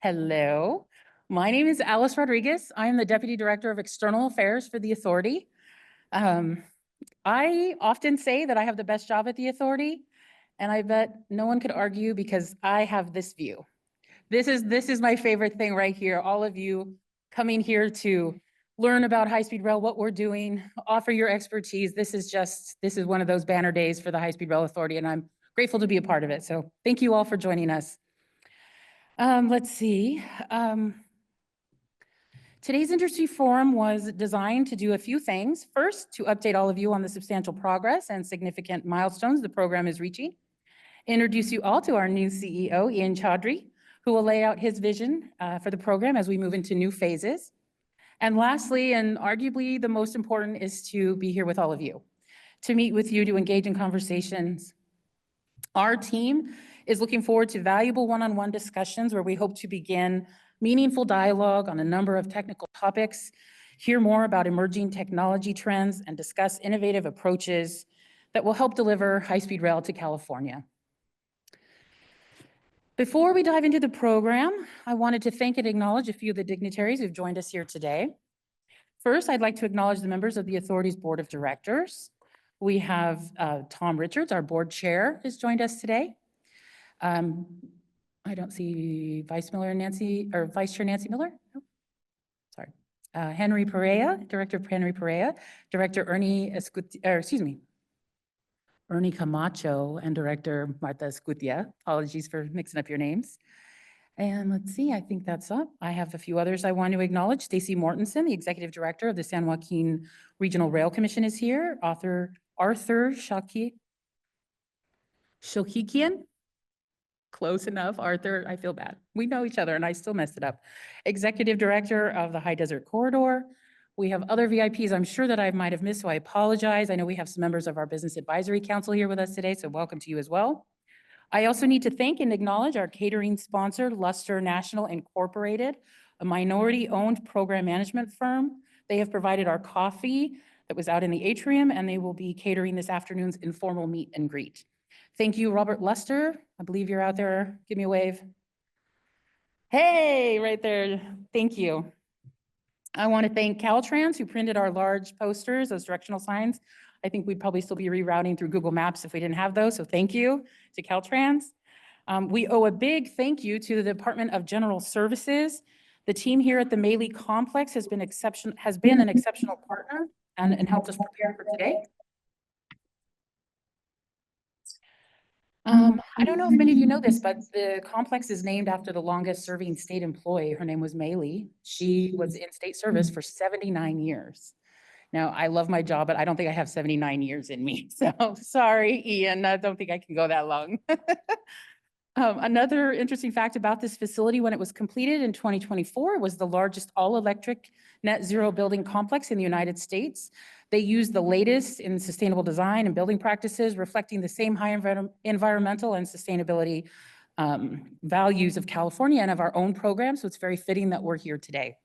Hello, my name is Alice Rodriguez. I am the Deputy Director of External Affairs for the Authority. I often say that I have the best job at the Authority, and I bet no one could argue because I have this view. This is my favorite thing right here. All of you coming here to learn about high-speed rail, what we're doing, offer your expertise. This is one of those banner days for the High-Speed Rail Authority, and I'm grateful to be a part of it. So thank you all for joining us. Let's see. Today's industry forum was designed to do a few things. First, to update all of you on the substantial progress and significant milestones the program is reaching. Introduce you all to our new CEO, Ian Choudri, who will lay out his vision for the program as we move into new phases. And lastly, and arguably the most important, is to be here with all of you, to meet with you, to engage in conversations. Our team is looking forward to valuable one-on-one discussions where we hope to begin meaningful dialogue on a number of technical topics, hear more about emerging technology trends, and discuss innovative approaches that will help deliver high-speed rail to California. Before we dive into the program, I wanted to thank and acknowledge a few of the dignitaries who've joined us here today. First, I'd like to acknowledge the members of the Authority's Board of Directors. We have Tom Richards, our board chair, has joined us today. I don't see Vice Chair Nancy Miller. Nope. Sorry. Henry Perea, Director Henry Perea, Director Ernie Camacho, and Director Marta Escutia. Apologies for mixing up your names. And let's see, I think that's up. I have a few others I want to acknowledge. Stacy Mortensen, the Executive Director of the San Joaquin Regional Rail Commission, is here. Author Arthur Shokikian. Close enough, Arthur. I feel bad. We know each other and I still messed it up. Executive Director of the High Desert Corridor. We have other VIPs I'm sure that I might have missed, so I apologize. I know we have some members of our Business Advisory Council here with us today, so welcome to you as well. I also need to thank and acknowledge our catering sponsor, Luster National Incorporated, a minority-owned program management firm. They have provided our coffee that was out in the atrium, and they will be catering this afternoon's informal meet and greet. Thank you, Robert Luster. I believe you're out there. Give me a wave. Hey, right there. Thank you. I want to thank Caltrans, who printed our large posters, those directional signs. I think we'd probably still be rerouting through Google Maps if we didn't have those, so thank you to Caltrans. We owe a big thank you to the Department of General Services. The team here at the Maley Complex has been an exceptional partner and helped us prepare for today. I don't know if many of you know this, but the complex is named after the longest serving state employee. Her name was Maley. She was in state service for 79 years. Now, I love my job, but I don't think I have 79 years in me. So sorry, Ian, I don't think I can go that long. Another interesting fact about this facility, when it was completed in 2024, it was the largest all-electric net zero building complex in the United States. They used the latest in sustainable design and building practices, reflecting the same high environmental and sustainability values of California and of our own program. So it's very fitting that we're here today.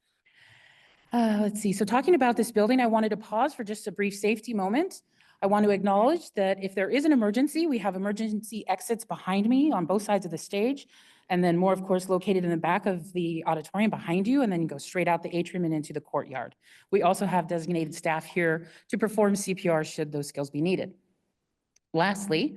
Let's see, so talking about this building, I wanted to pause for just a brief safety moment. I want to acknowledge that if there is an emergency, we have emergency exits behind me on both sides of the stage, and then more, of course, located in the back of the auditorium behind you, and then you go straight out the atrium and into the courtyard. We also have designated staff here to perform CPR should those skills be needed. Lastly,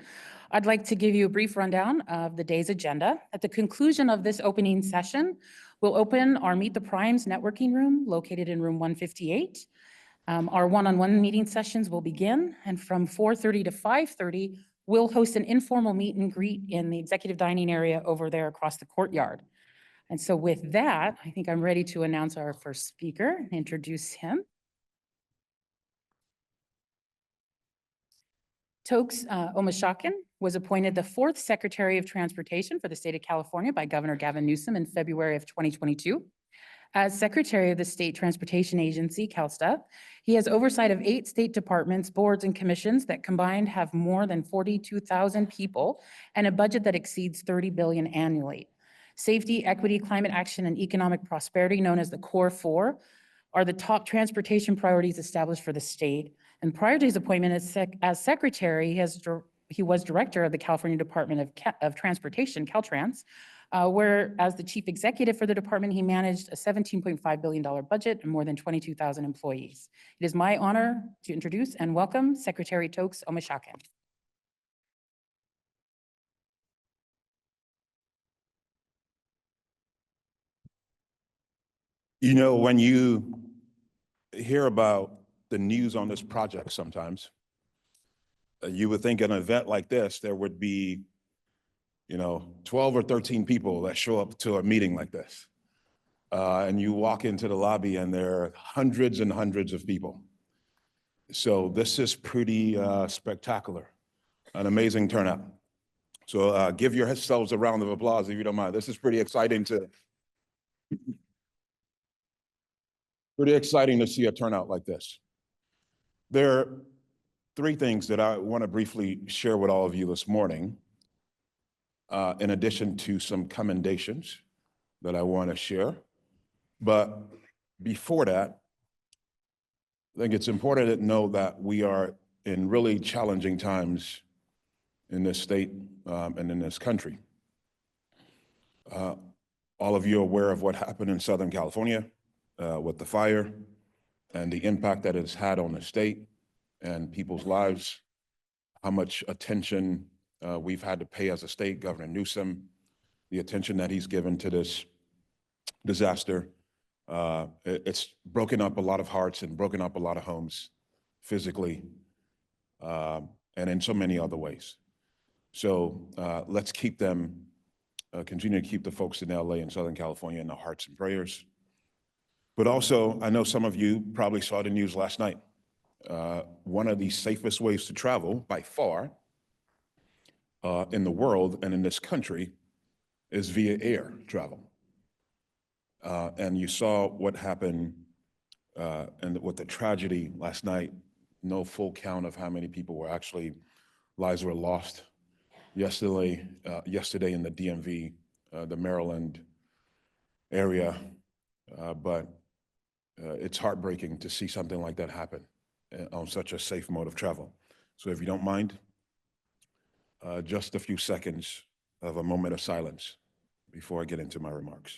I'd like to give you a brief rundown of the day's agenda. At the conclusion of this opening session, we'll open our Meet the Primes networking room located in room 158. Our one-on-one meeting sessions will begin, and from 4:30 to 5:30, we'll host an informal meet and greet in the executive dining area over there across the courtyard. And so with that, I think I'm ready to announce our first speaker and introduce him. Tokes Omashakin was appointed the 4th Secretary of Transportation for the state of California by Governor Gavin Newsom in February of 2022. As Secretary of the State Transportation Agency, CalSTA, he has oversight of 8 state departments, boards, and commissions that combined have more than 42,000 people and a budget that exceeds $30 billion annually. Safety, equity, climate action, and economic prosperity, known as the Core 4, are the top transportation priorities established for the state. And prior to his appointment as Secretary, he was Director of the California Department of Transportation, Caltrans, Where as the chief executive for the department, he managed a $17.5 billion budget and more than 22,000 employees. It is my honor to introduce and welcome Secretary Tokes Omishakin. You know, when you hear about the news on this project sometimes, you would think an event like this, there would be, 12 or 13 people that show up to a meeting like this. And you walk into the lobby and there are hundreds and hundreds of people. So this is pretty spectacular, an amazing turnout. So give yourselves a round of applause if you don't mind. This is pretty exciting to see a turnout like this. There are three things that I want to briefly share with all of you this morning, in addition to some commendations that I want to share. But before that, I think it's important to know that we are in really challenging times in this state and in this country. All of you are aware of what happened in Southern California with the fire and the impact that it's had on the state and people's lives, how much attention we've had to pay as a state. Governor Newsom, the attention that he's given to this disaster. It's broken up a lot of hearts and broken up a lot of homes physically and in so many other ways. So let's keep them, continue to keep the folks in LA and Southern California in our hearts and prayers. But also, I know some of you probably saw the news last night. One of the safest ways to travel by far in the world and in this country is via air travel. And you saw what happened and with the tragedy last night. No full count of how many people were actually, lives were lost yesterday in the DMV, the Maryland area. But it's heartbreaking to see something like that happen on such a safe mode of travel. So if you don't mind, just a few seconds of a moment of silence before I get into my remarks.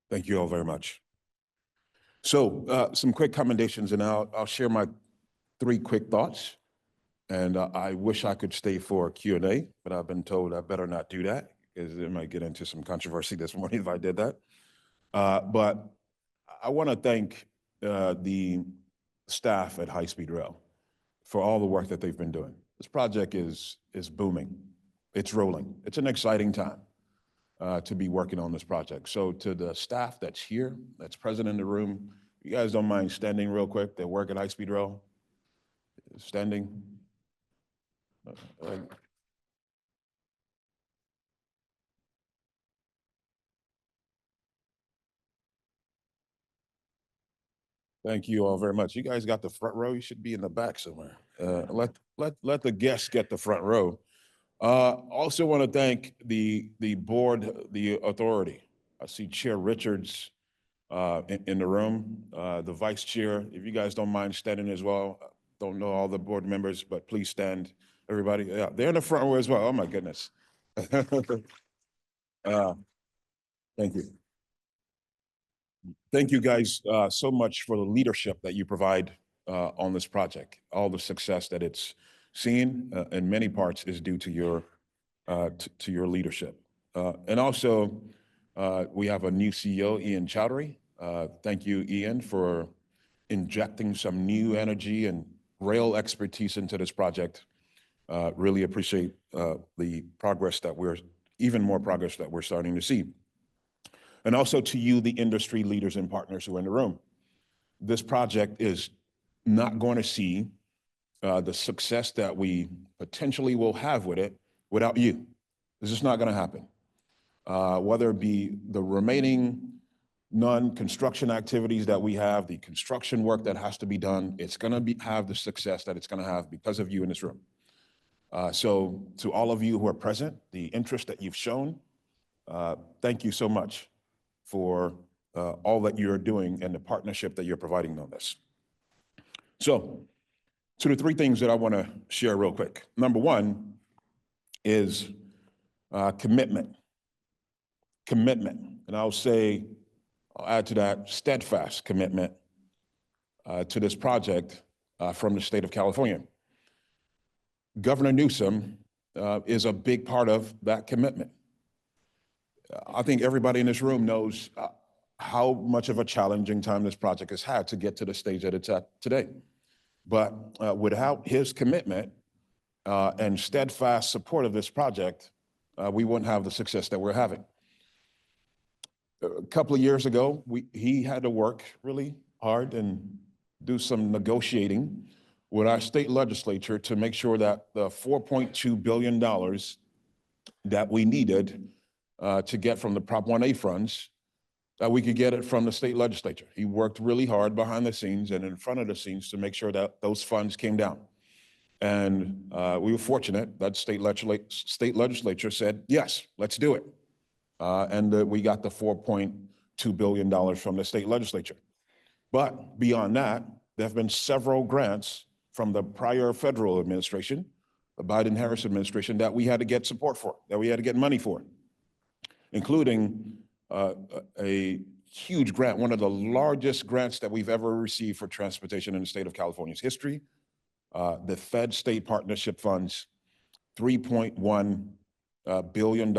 Thank you all very much. So some quick commendations, and I'll share my three quick thoughts. And I wish I could stay for Q&A, but I've been told I better not do that because it might get into some controversy this morning if I did that. But I want to thank the staff at High Speed Rail for all the work that they've been doing. This project is booming. It's rolling. It's an exciting time to be working on this project. So to the staff that's here, that's present in the room, you guys don't mind standing real quick that work at High Speed Rail? Standing. Thank you all very much. You guys got the front row. You should be in the back somewhere. Let the guests get the front row. Also want to thank the board, the authority. I see Chair Richards in the room, the vice chair. If you guys don't mind standing as well. Don't know all the board members, but please stand, everybody. Yeah, they're in the front row as well. Oh my goodness. Thank you. Thank you guys so much for the leadership that you provide on this project. All the success that it's seen in many parts is due to your leadership. And also, we have a new CEO, Ian Choudri. Thank you, Ian, for injecting some new energy and rail expertise into this project. Really appreciate the progress that even more progress that we're starting to see. And also to you, the industry leaders and partners who are in the room. This project is not going to see the success that we potentially will have with it without you. This is not going to happen. Whether it be the remaining non-construction activities that we have, the construction work that has to be done, it's going to have the success that it's going to have because of you in this room. So to all of you who are present, the interest that you've shown, thank you so much for all that you're doing and the partnership that you're providing on this. So the three things that I want to share real quick. Number one is commitment. Commitment. And I'll add to that steadfast commitment to this project from the state of California. Governor Newsom is a big part of that commitment. I think everybody in this room knows how much of a challenging time this project has had to get to the stage that it's at today. But without his commitment and steadfast support of this project, we wouldn't have the success that we're having. A couple of years ago, he had to work really hard and do some negotiating with our state legislature to make sure that the $4.2 billion that we needed to get from the Prop 1A funds, that we could get it from the state legislature. He worked really hard behind the scenes and in front of the scenes to make sure that those funds came down. And we were fortunate that state legislature said, yes, let's do it. And we got the $4.2 billion from the state legislature. But beyond that, there have been several grants from the prior federal administration, the Biden-Harris administration, that we had to get support for, that we had to get money for, including a huge grant, one of the largest grants that we've ever received for transportation in the state of California's history, the Fed State Partnership Funds, $3.1 billion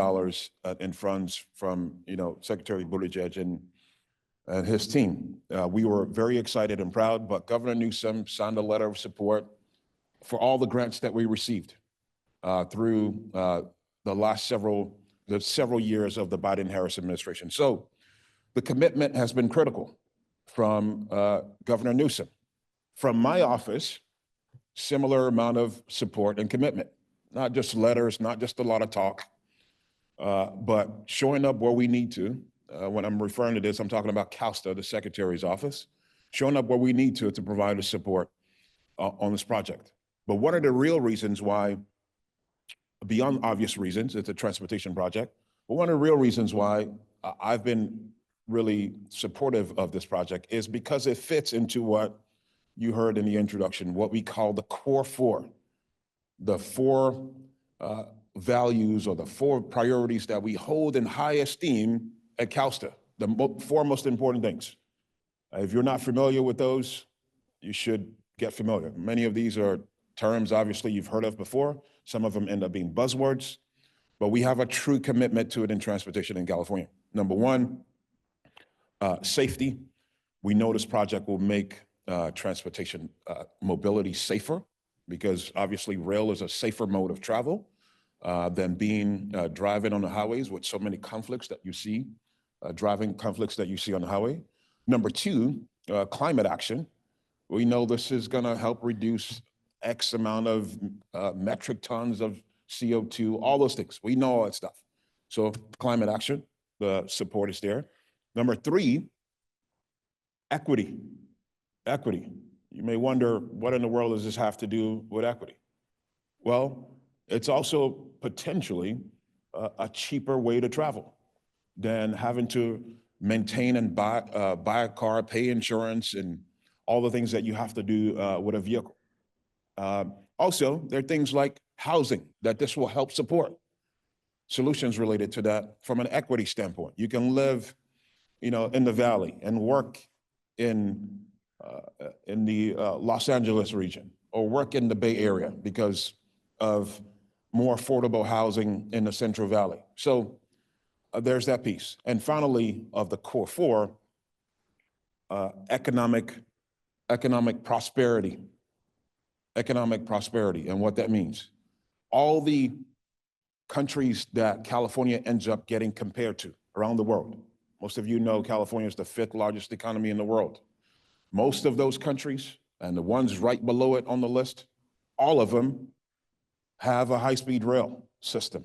in funds from, Secretary Buttigieg and his team. We were very excited and proud, but Governor Newsom signed a letter of support for all the grants that we received through the several years of the Biden-Harris administration. So the commitment has been critical from Governor Newsom. From my office, similar amount of support and commitment, not just letters, not just a lot of talk, but showing up where we need to. When I'm referring to this, I'm talking about CALSTA, the Secretary's office, showing up where we need to provide the support on this project. But what are the real reasons why, beyond obvious reasons, it's a transportation project, but one of the real reasons why I've been really supportive of this project is because it fits into what you heard in the introduction, what we call the core four, the four values or the four priorities that we hold in high esteem at CALSTA, the four most important things. If you're not familiar with those, you should get familiar. Many of these are terms, obviously, you've heard of before. Some of them end up being buzzwords, but we have a true commitment to it in transportation in California. Number one, safety. We know this project will make transportation mobility safer because obviously rail is a safer mode of travel than driving on the highways with so many conflicts that you see, driving conflicts that you see on the highway. Number two, climate action. We know this is gonna help reduce X amount of metric tons of CO2, all those things. We know all that stuff. So climate action, the support is there. Number three, equity. Equity. You may wonder, what in the world does this have to do with equity? Well, it's also potentially a cheaper way to travel than having to maintain and buy a car, pay insurance, and all the things that you have to do with a vehicle. Also, there are things like housing that this will help support. Solutions related to that from an equity standpoint. You can live, in the Valley and work in the Los Angeles region or work in the Bay Area because of more affordable housing in the Central Valley. So there's that piece. And finally, of the core four, economic prosperity. Economic prosperity and what that means. All the countries that California ends up getting compared to around the world. Most of you know California is the 5th largest economy in the world. Most of those countries, and the ones right below it on the list, all of them have a high-speed rail system.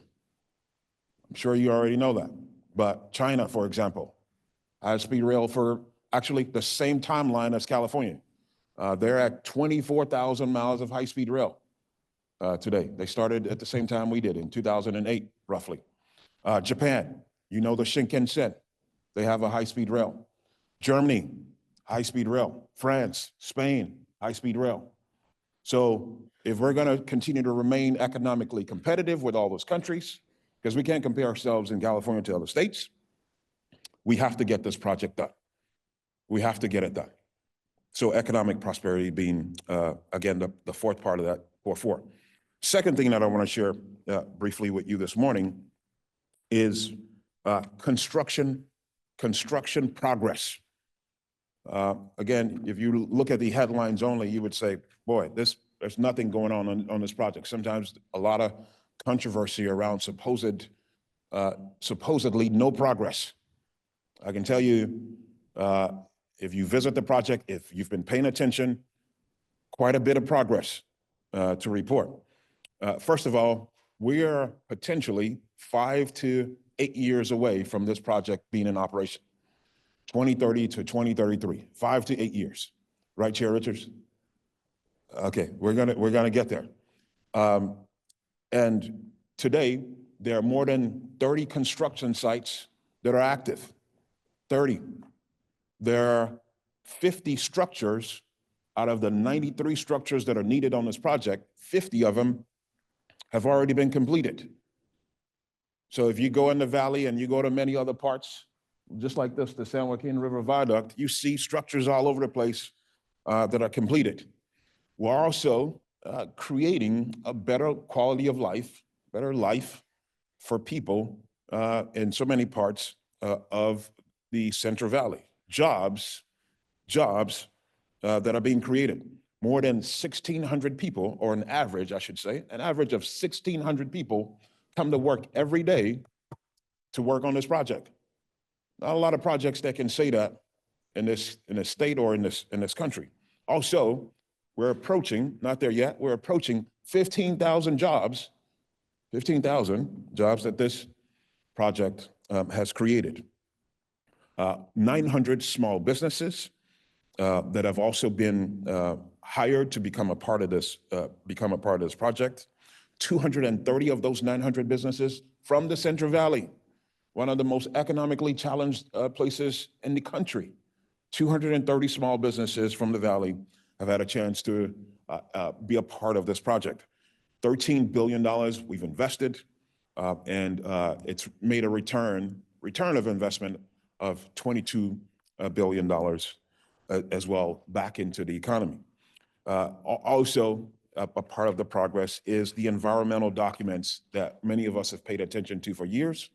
I'm sure you already know that. But China, for example, high-speed rail for actually the same timeline as California. They're at 24,000 miles of high-speed rail today. They started at the same time we did in 2008, roughly. Japan, the Shinkansen. They have a high-speed rail. Germany, high-speed rail. France, Spain, high-speed rail. So if we're going to continue to remain economically competitive with all those countries, because we can't compare ourselves in California to other states, we have to get this project done. We have to get it done. So economic prosperity being, again, the fourth part of that, or four. Second thing that I want to share briefly with you this morning is construction progress. Again, if you look at the headlines only, you would say, boy, there's nothing going on this project. Sometimes a lot of controversy around supposedly no progress. I can tell you, if you visit the project, if you've been paying attention, quite a bit of progress to report. First of all, we are potentially 5 to 8 years away from this project being in operation. 2030 to 2033, 5 to 8 years, right, Chair Richards? Okay, we're gonna get there. And today, there are more than 30 construction sites that are active, 30. There are 50 structures out of the 93 structures that are needed on this project, 50 of them have already been completed. So if you go in the valley and you go to many other parts, just like this, the San Joaquin River Viaduct, you see structures all over the place that are completed. We're also creating a better quality of life, better life for people in so many parts of the Central Valley. Jobs that are being created. More than 1,600 people, or an average, I should say, an average of 1,600 people come to work every day to work on this project. Not a lot of projects that can say that in this state or in this country. Also, we're approaching, not there yet, we're approaching 15,000 jobs, 15,000 jobs that this project has created. 900 small businesses that have also been hired to become a part of this project. 230 of those 900 businesses from the Central Valley, one of the most economically challenged places in the country. 230 small businesses from the Valley have had a chance to be a part of this project. $13 billion we've invested, and it's made a return of investment of $22 billion as well back into the economy. Also, a part of the progress is the environmental documents that many of us have paid attention to for years.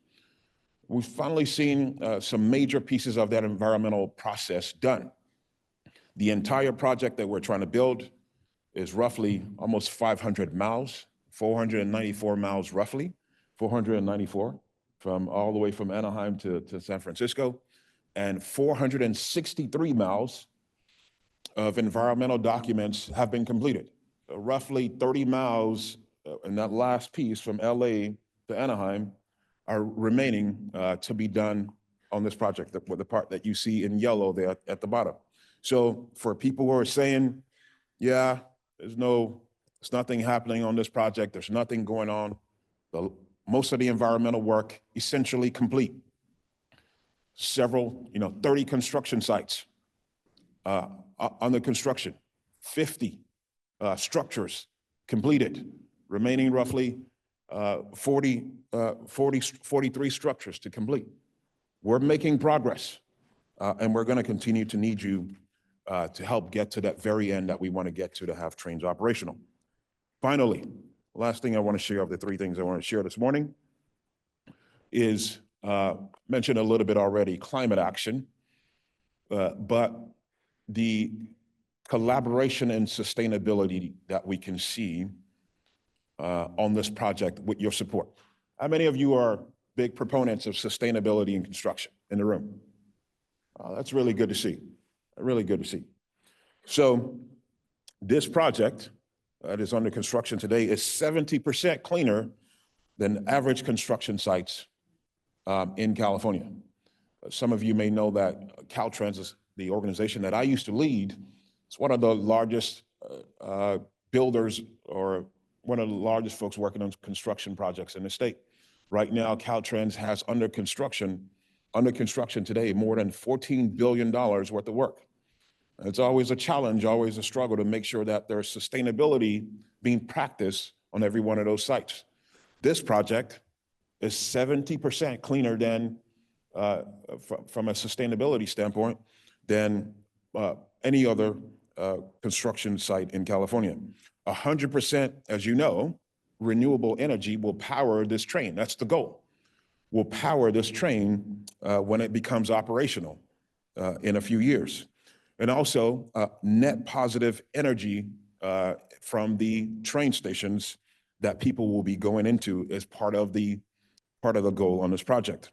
We've finally seen some major pieces of that environmental process done. The entire project that we're trying to build is roughly almost 500 miles, 494 miles roughly, 494 from all the way from Anaheim to San Francisco, and 463 miles of environmental documents have been completed. Roughly 30 miles in that last piece from LA to Anaheim are remaining to be done on this project, the part that you see in yellow there at the bottom. So for people who are saying, yeah, there's nothing happening on this project, there's nothing going on, most of the environmental work essentially complete. Several, 30 construction sites under construction, 50 structures completed, remaining roughly 43 structures to complete. We're making progress, and we're going to continue to need you to help get to that very end that we want to get to have trains operational. Finally, last thing I want to share of the three things I want to share this morning is mentioned a little bit already, climate action, but the collaboration and sustainability that we can see on this project with your support. How many of you are big proponents of sustainability in construction in the room? That's really good to see, really good to see. So this project that is under construction today is 70% cleaner than average construction sites in California. Some of you may know that Caltrans is the organization that I used to lead. It's one of the largest builders, or one of the largest folks working on construction projects in the state. Right now, Caltrans has under construction today more than $14 billion worth of work. It's always a challenge, always a struggle to make sure that there's sustainability being practiced on every one of those sites. This project is 70% cleaner than, from a sustainability standpoint, than any other construction site in California. 100%, as you know, renewable energy will power this train. That's the goal. Will power this train when it becomes operational in a few years. And also net positive energy from the train stations that people will be going into as part of the goal on this project.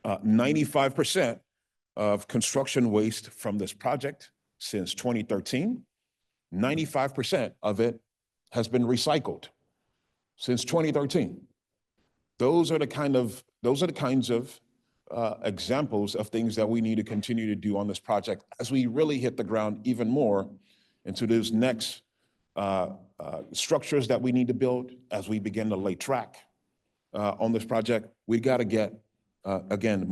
95% of construction waste from this project since 2013, 95% of it has been recycled since 2013. Those are the kinds of examples of things that we need to continue to do on this project as we really hit the ground even more into those next structures that we need to build as we begin to lay track on this project. We got to get, again,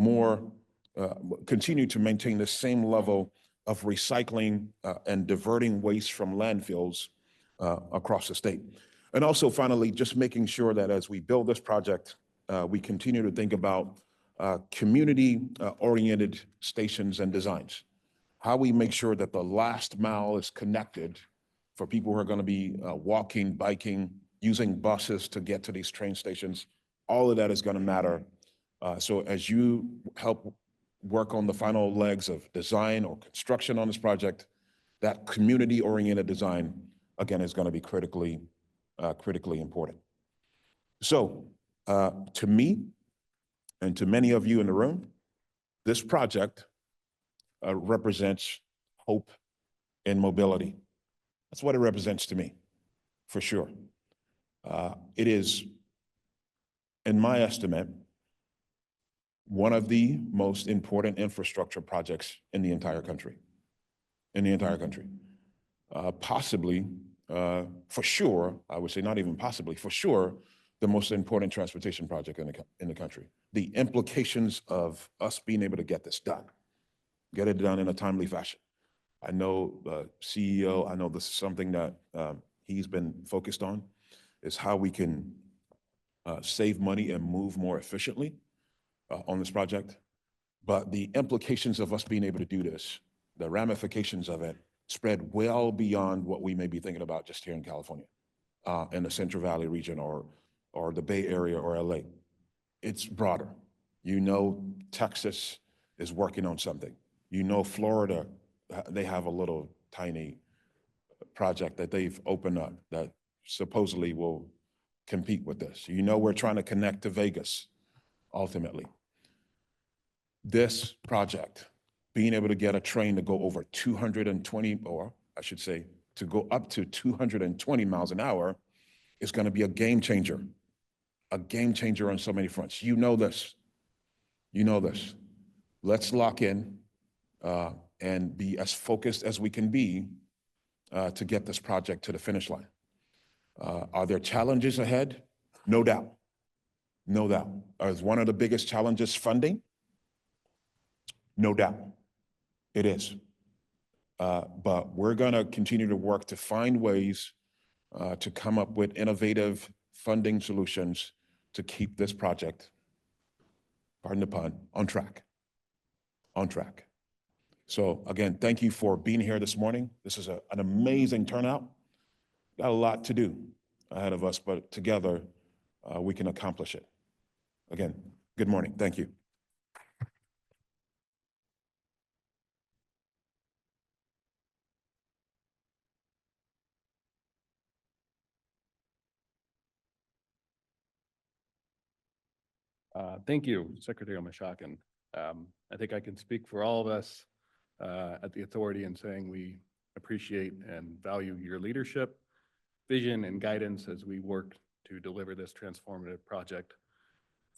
continue to maintain the same level of recycling and diverting waste from landfills across the state. And also, finally, just making sure that as we build this project, we continue to think about community-oriented stations and designs. How we make sure that the last mile is connected for people who are going to be walking, biking, using buses to get to these train stations. All of that is going to matter. So as you help work on the final legs of design or construction on this project, that community-oriented design, again, is going to be critically important. So to me, and to many of you in the room, this project represents hope and mobility. That's what it represents to me, for sure. It is, in my estimate, one of the most important infrastructure projects in the entire country. Possibly, for sure, I would say not even possibly, for sure, the most important transportation project in the country. The implications of us being able to get this done, get it done in a timely fashion. I know the CEO, I know this is something that he's been focused on, is how we can save money and move more efficiently on this project. But the implications of us being able to do this, the ramifications of it, spread well beyond what we may be thinking about just here in California, in the Central Valley region or the Bay Area or LA. It's broader. You know, Texas is working on something. You know, Florida, they have a little tiny project that they've opened up that supposedly will compete with this. You know, we're trying to connect to Vegas, ultimately. This project, being able to get a train to go over 220, or I should say, to go up to 220 miles an hour, is going to be a game changer on so many fronts. You know this. Let's lock in and be as focused as we can be to get this project to the finish line. Are there challenges ahead? No doubt. Is one of the biggest challenges funding? No doubt. It is. But we're going to continue to work to find ways to come up with innovative funding solutions to keep this project, pardon the pun, on track. So again, thank you for being here this morning. This is an amazing turnout. Got a lot to do ahead of us, but together we can accomplish it. Again, good morning. Thank you. Thank you, Secretary Mashakin. I think I can speak for all of us at the authority in saying we appreciate and value your leadership, vision, and guidance as we work to deliver this transformative project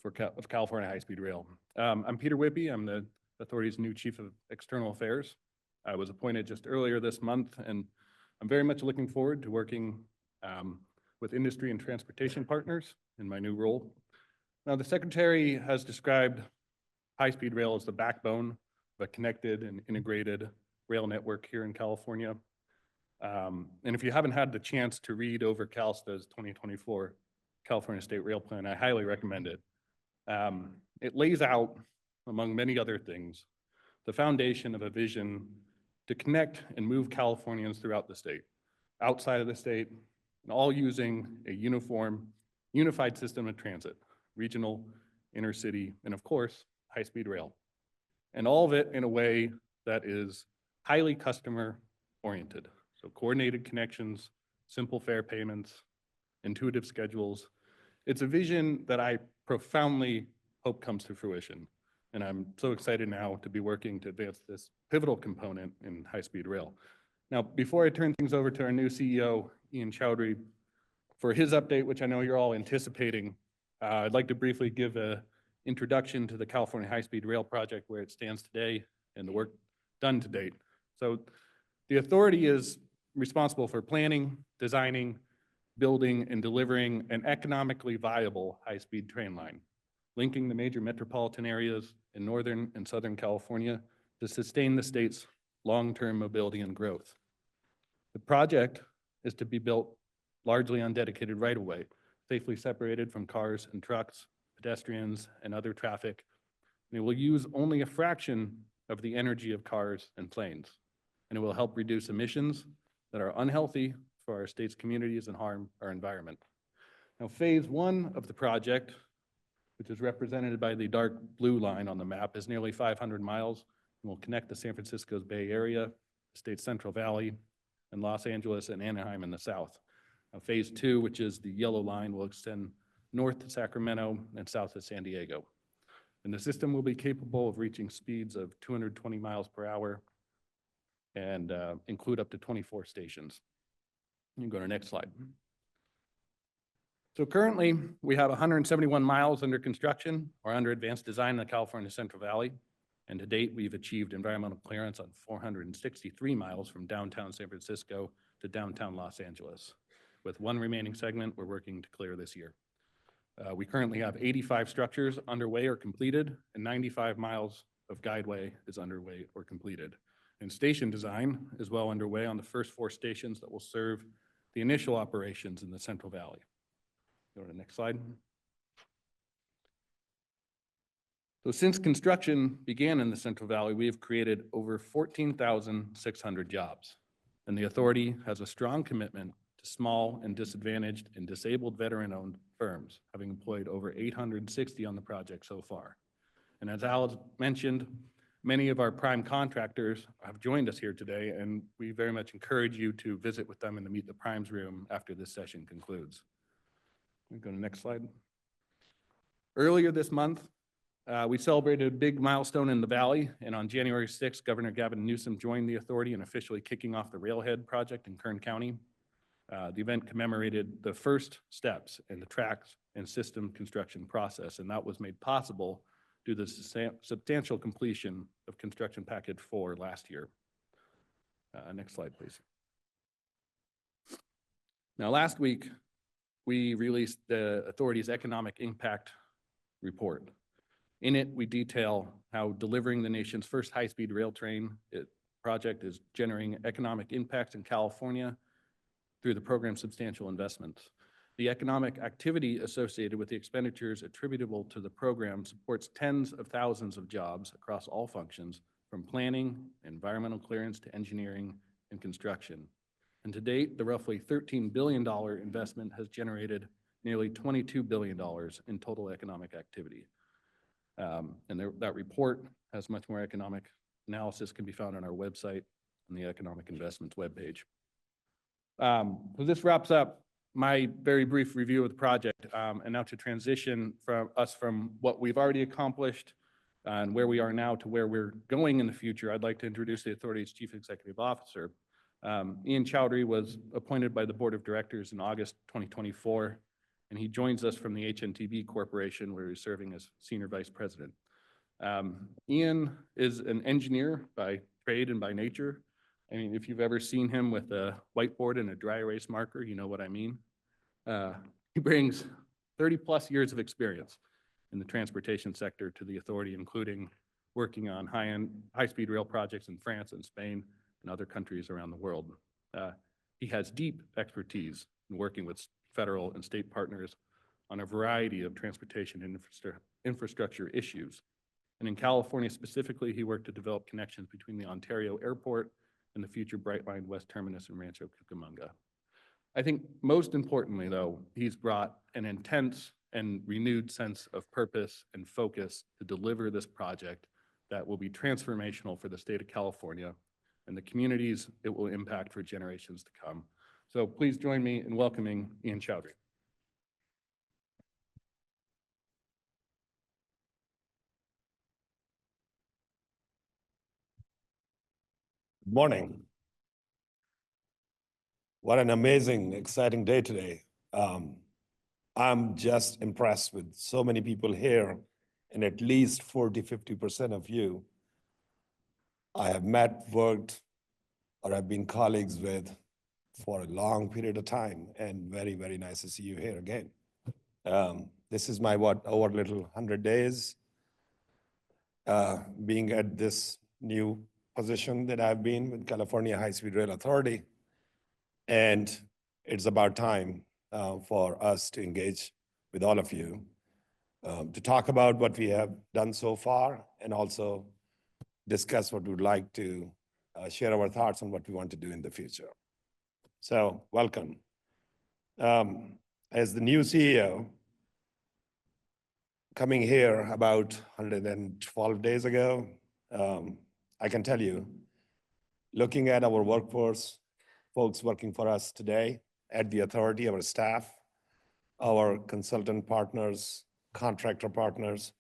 of California High-Speed Rail. I'm Peter Whippy. I'm the authority's new Chief of External Affairs. I was appointed just earlier this month, and I'm very much looking forward to working with industry and transportation partners in my new role. Now, the Secretary has described high-speed rail as the backbone of a connected and integrated rail network here in California. And if you haven't had the chance to read over CalSTA's 2024 California State Rail Plan, I highly recommend it. It lays out, among many other things, the foundation of a vision to connect and move Californians throughout the state, outside of the state, and all using a unified system of transit, regional, intercity, and of course, high-speed rail. And all of it in a way that is highly customer-oriented. So coordinated connections, simple fare payments, intuitive schedules. It's a vision that I profoundly hope comes to fruition. And I'm so excited now to be working to advance this pivotal component in high-speed rail. Now, before I turn things over to our new CEO, Ian Choudri, for his update, which I know you're all anticipating, I'd like to briefly give an introduction to the California High-Speed Rail Project, where it stands today and the work done to date. So the authority is responsible for planning, designing, building, and delivering an economically viable high-speed train line, linking the major metropolitan areas in Northern and Southern California to sustain the state's long-term mobility and growth. The project is to be built largely on dedicated right-of-way, safely separated from cars and trucks, pedestrians, and other traffic. And it will use only a fraction of the energy of cars and planes. And it will help reduce emissions that are unhealthy for our state's communities and harm our environment. Now, phase one of the project, which is represented by the dark blue line on the map, is nearly 500 miles and will connect the San Francisco's Bay Area, the state's Central Valley, and Los Angeles and Anaheim in the south. Now, phase two, which is the yellow line, will extend north to Sacramento and south to San Diego. And the system will be capable of reaching speeds of 220 miles per hour and include up to 24 stations. You can go to the next slide. So currently, we have 171 miles under construction or under advanced design in the California Central Valley. And to date, we've achieved environmental clearance on 463 miles from downtown San Francisco to downtown Los Angeles. With one remaining segment we're working to clear this year. We currently have 85 structures underway or completed, and 95 miles of guideway is underway or completed. And station design is well underway on the first 4 stations that will serve the initial operations in the Central Valley. Go to the next slide. So since construction began in the Central Valley, we have created over 14,600 jobs. And the authority has a strong commitment to small and disadvantaged and disabled veteran-owned firms, having employed over 860 on the project so far. And as Al mentioned, many of our prime contractors have joined us here today, and we very much encourage you to visit with them in the Meet the Primes room after this session concludes. We go to the next slide. Earlier this month, we celebrated a big milestone in the Valley, and on January 6th, Governor Gavin Newsom joined the authority in officially kicking off the Railhead project in Kern County. The event commemorated the first steps in the tracks and system construction process, and that was made possible due to the substantial completion of construction package 4 last year. Next slide, please. Now, last week, we released the authority's economic impact report. In it, we detail how delivering the nation's first high-speed rail train project is generating economic impacts in California through the program's substantial investments. The economic activity associated with the expenditures attributable to the program supports tens of thousands of jobs across all functions, from planning, environmental clearance to engineering and construction. And to date, the roughly $13 billion investment has generated nearly $22 billion in total economic activity. That report has much more economic analysis, can be found on our website on the Economic Investments webpage. So this wraps up my very brief review of the project, and now to transition from what we've already accomplished and where we are now to where we're going in the future, I'd like to introduce the authority's Chief Executive Officer. Ian Choudri was appointed by the Board of Directors in August 2024, and he joins us from the HNTB Corporation, where he's serving as Senior Vice President. Ian is an engineer by trade and by nature. I mean, if you've ever seen him with a whiteboard and a dry erase marker, you know what I mean. He brings 30+ years of experience in the transportation sector to the authority, including working on high-speed rail projects in France and Spain, and other countries around the world. He has deep expertise in working with federal and state partners on a variety of transportation and infrastructure issues. And in California specifically, he worked to develop connections between the Ontario Airport and the future Brightline West Terminus in Rancho Cucamonga. I think most importantly, though, he's brought an intense and renewed sense of purpose and focus to deliver this project that will be transformational for the state of California and the communities it will impact for generations to come. So please join me in welcoming Ian Choudri. Good morning. What an amazing, exciting day today. I'm just impressed with so many people here, and at least 40–50% of you I have met, worked, or have been colleagues with for a long period of time, and very, very nice to see you here again. This is my over little 100 days being at this new position that I've been with California High-Speed Rail Authority. And it's about time for us to engage with all of you to talk about what we have done so far and also discuss what we would like to share our thoughts on what we want to do in the future. So welcome. As the new CEO, coming here about 112 days ago, I can tell you, looking at our workforce, folks working for us today at the authority, our staff, our consultant partners, contractor partners,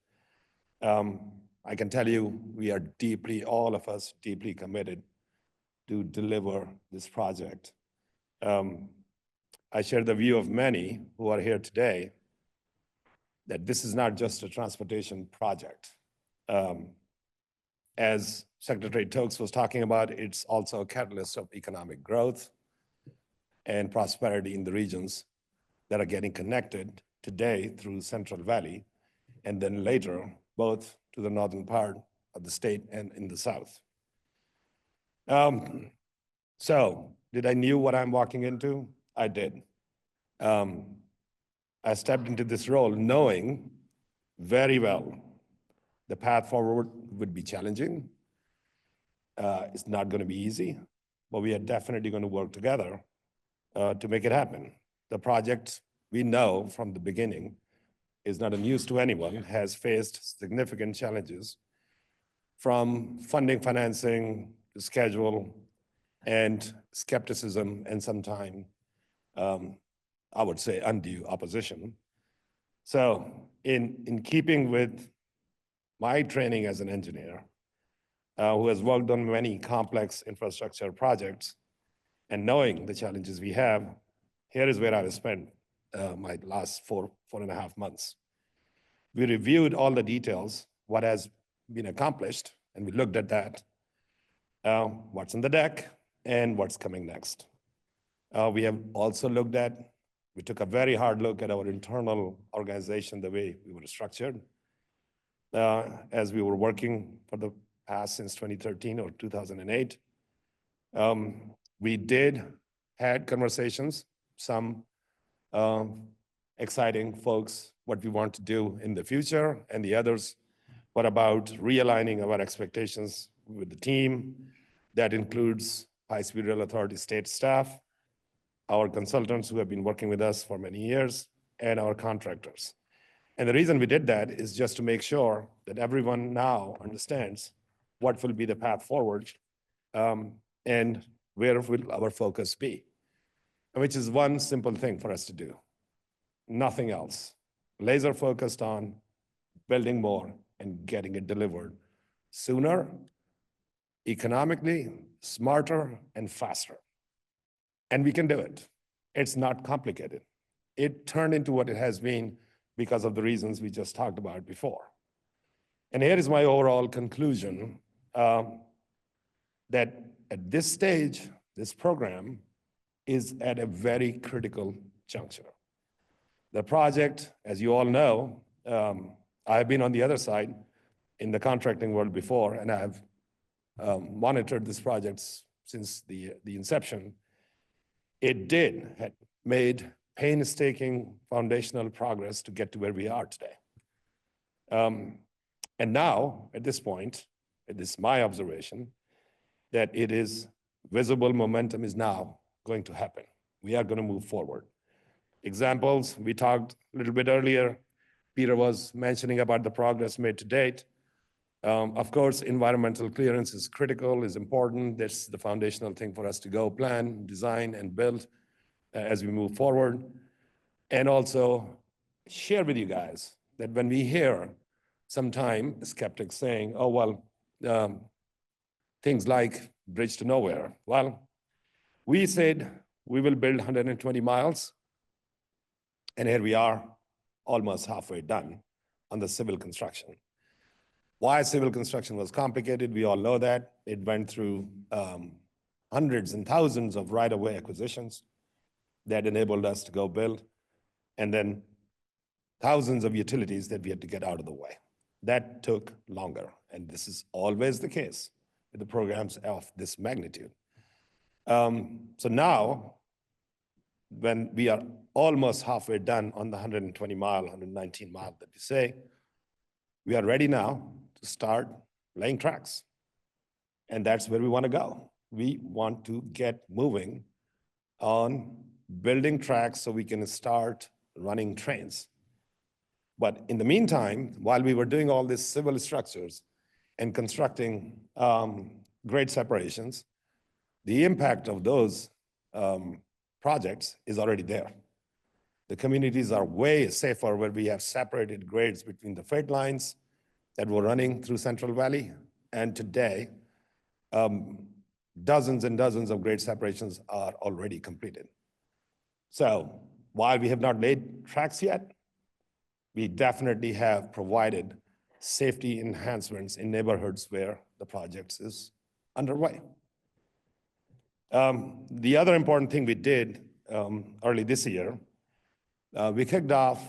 I can tell you we are deeply, all of us, deeply committed to deliver this project. I share the view of many who are here today that this is not just a transportation project. As Secretary Tokes was talking about, it's also a catalyst of economic growth and prosperity in the regions that are getting connected today through Central Valley, and then later, both to the northern part of the state and in the south. So did I knew what I'm walking into? I did. I stepped into this role knowing very well the path forward would be challenging. It's not going to be easy, but we are definitely going to work together to make it happen. The project, we know from the beginning, is not a news to anyone, has faced significant challenges from funding, financing, to schedule, and skepticism, and sometimes, I would say, undue opposition. So in keeping with my training as an engineer, who has worked on many complex infrastructure projects, and knowing the challenges we have, here is where I have spent my last 4.5 months. We reviewed all the details, what has been accomplished, and we looked at that, what's on the deck, and what's coming next. We have also we took a very hard look at our internal organization, the way we were structured, as we were working for the past since 2013 or 2008. We had conversations, some exciting folks, what we want to do in the future, and the others, what about realigning our expectations with the team. That includes High-Speed Rail Authority state staff, our consultants who have been working with us for many years, and our contractors. And the reason we did that is just to make sure that everyone now understands what will be the path forward, and where will our focus be, which is one simple thing for us to do. Nothing else. Laser focused on building more and getting it delivered sooner, economically, smarter, and faster. And we can do it. It's not complicated. It turned into what it has been because of the reasons we just talked about before. And here is my overall conclusion, that at this stage, this program is at a very critical juncture. The project, as you all know, I've been on the other side in the contracting world before, and I've monitored this project since the inception, it had made painstaking foundational progress to get to where we are today. And now, at this point, it is my observation that it is visible momentum is now going to happen. We are going to move forward. Examples, we talked a little bit earlier. Peter was mentioning about the progress made to date. Of course, environmental clearance is critical, is important. That's the foundational thing for us to go plan, design, and build as we move forward. And also share with you guys that when we hear sometime skeptics saying, oh, well, things like bridge to nowhere. Well, we said we will build 120 miles, and here we are, almost halfway done on the civil construction. Why civil construction was complicated, we all know that. It went through hundreds and thousands of right-of-way acquisitions that enabled us to go build, and then thousands of utilities that we had to get out of the way. That took longer, and this is always the case with the programs of this magnitude. So now, when we are almost halfway done on the 120 mile, 119 mile that we say, we are ready now to start laying tracks. And that's where we want to go. We want to get moving on building tracks so we can start running trains. But in the meantime, while we were doing all these civil structures and constructing grade separations, the impact of those projects is already there. The communities are way safer where we have separated grades between the freight lines that were running through Central Valley. And today, dozens and dozens of grade separations are already completed. So while we have not laid tracks yet, we definitely have provided safety enhancements in neighborhoods where the project is underway. The other important thing we did early this year, we kicked off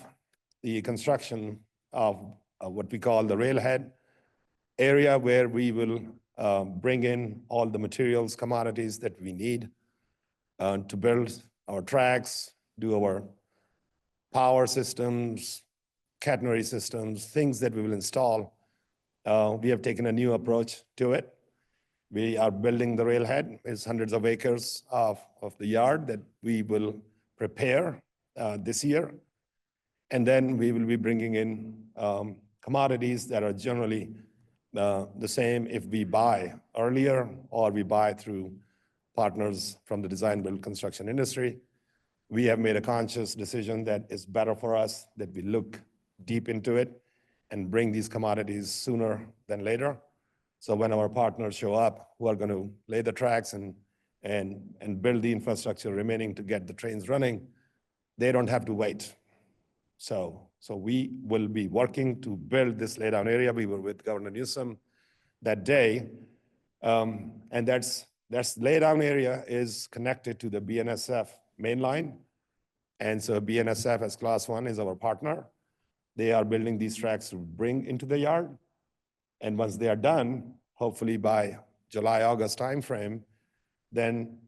the construction of what we call the railhead area, where we will bring in all the materials, commodities that we need to build our tracks, do our power systems, catenary systems, things that we will install. We have taken a new approach to it. We are building the railhead. It's hundreds of acres of the yard that we will prepare this year. And then we will be bringing in commodities that are generally the same if we buy earlier or we buy through partners from the design build construction industry. We have made a conscious decision that it's better for us that we look deep into it and bring these commodities sooner than later. So when our partners show up who are going to lay the tracks and build the infrastructure remaining to get the trains running, they don't have to wait. So we will be working to build this laydown area. We were with Governor Newsom that day, and that's laydown area is connected to the BNSF main line. And so BNSF as Class 1 is our partner. They are building these tracks to bring into the yard. And once they are done, hopefully by July, August timeframe, then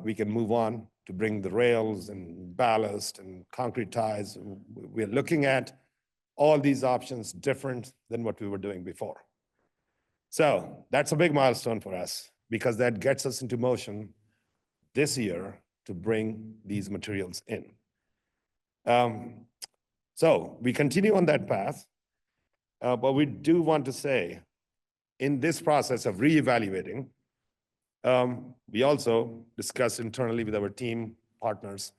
we can move on to bring the rails and ballast and concrete ties. We're looking at all these options different than what we were doing before. So that's a big milestone for us because that gets us into motion this year to bring these materials in. So we continue on that path, but we do want to say in this process of reevaluating, we also discussed internally with our team partners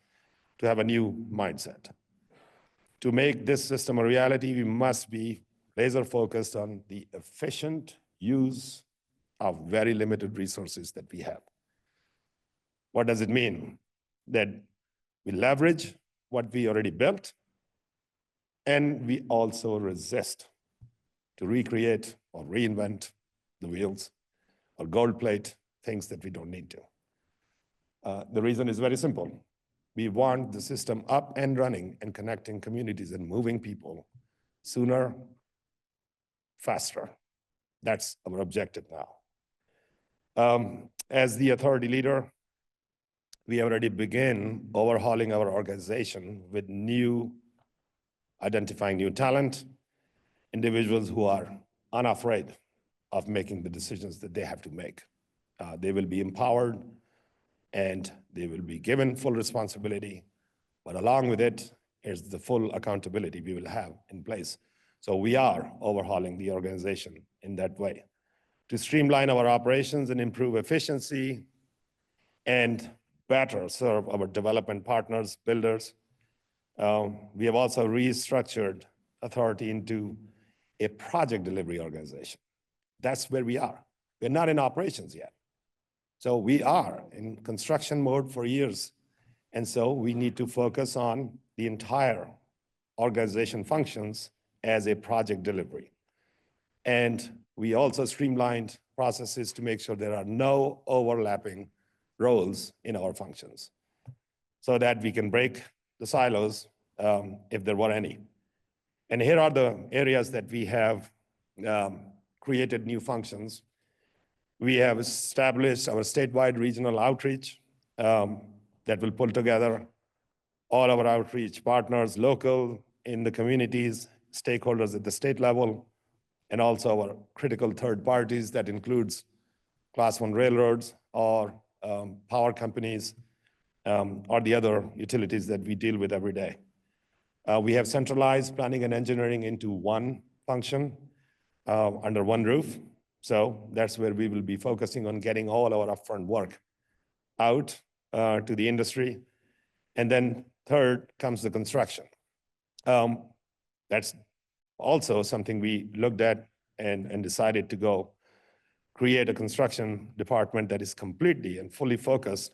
to have a new mindset. To make this system a reality, we must be laser focused on the efficient use of very limited resources that we have. What does it mean? That we leverage what we already built, and we also resist to recreate or reinvent the wheels or gold plate things that we don't need to. The reason is very simple. We want the system up and running and connecting communities and moving people sooner, faster. That's our objective now. as the authority leader, we already began overhauling our organization with identifying new talent, individuals who are unafraid of making the decisions that they have to make. They will be empowered and they will be given full responsibility, but along with it is the full accountability we will have in place. So we are overhauling the organization in that way to streamline our operations and improve efficiency and better serve our development partners, builders. We have also restructured authority into a project delivery organization. That's where we are. We're not in operations yet. So we are in construction mode for years. And so we need to focus on the entire organization functions as a project delivery. And we also streamlined processes to make sure there are no overlapping roles in our functions so that we can break the silos if there were any. And here are the areas that we have created new functions. We have established our statewide regional outreach that will pull together all our outreach partners, local, in the communities, stakeholders at the state level, and also our critical third parties that includes Class 1 railroads or power companies or the other utilities that we deal with every day. We have centralized planning and engineering into one function under one roof. So that's where we will be focusing on getting all our upfront work out to the industry. And then third comes the construction. That's also something we looked at and decided to go create a construction department that is completely and fully focused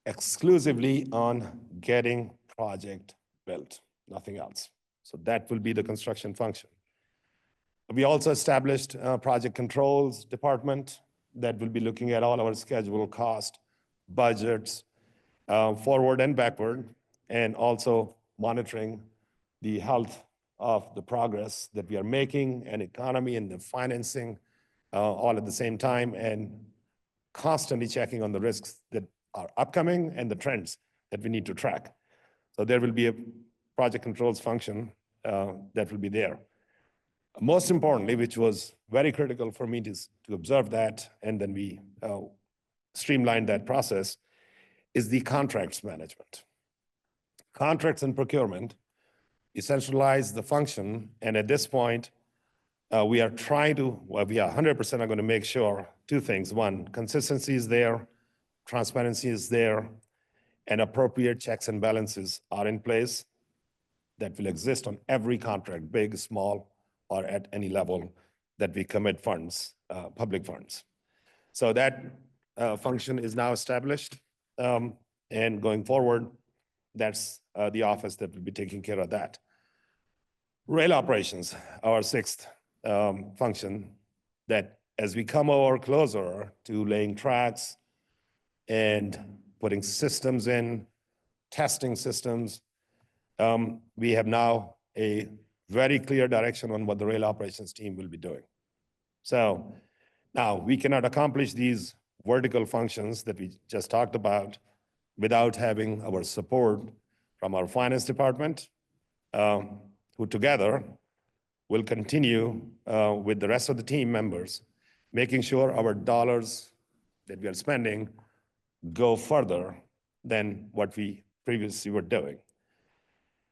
exclusively on getting project built, nothing else. So that will be the construction function. We also established a project controls department that will be looking at all our schedule, cost, budgets, forward and backward, and also monitoring the health of the progress that we are making and economy and the financing all at the same time, and constantly checking on the risks that are upcoming and the trends that we need to track. So there will be a project controls function that will be there. Most importantly, which was very critical for me to observe that, and then we streamlined that process, is the contracts management. Contracts and procurement essentialize the function, and at this point, we are 100% are going to make sure two things. One, consistency is there, transparency is there, and appropriate checks and balances are in place that will exist on every contract, big, small, or at any level that we commit funds, public funds. So that function is now established, and going forward, that's the office that will be taking care of that. Rail operations, our sixth function, that as we come over closer to laying tracks and putting systems in, testing systems, we have now a very clear direction on what the rail operations team will be doing. So now we cannot accomplish these vertical functions that we just talked about without having our support from our finance department, who together will continue with the rest of the team members, making sure our dollars that we are spending go further than what we previously were doing.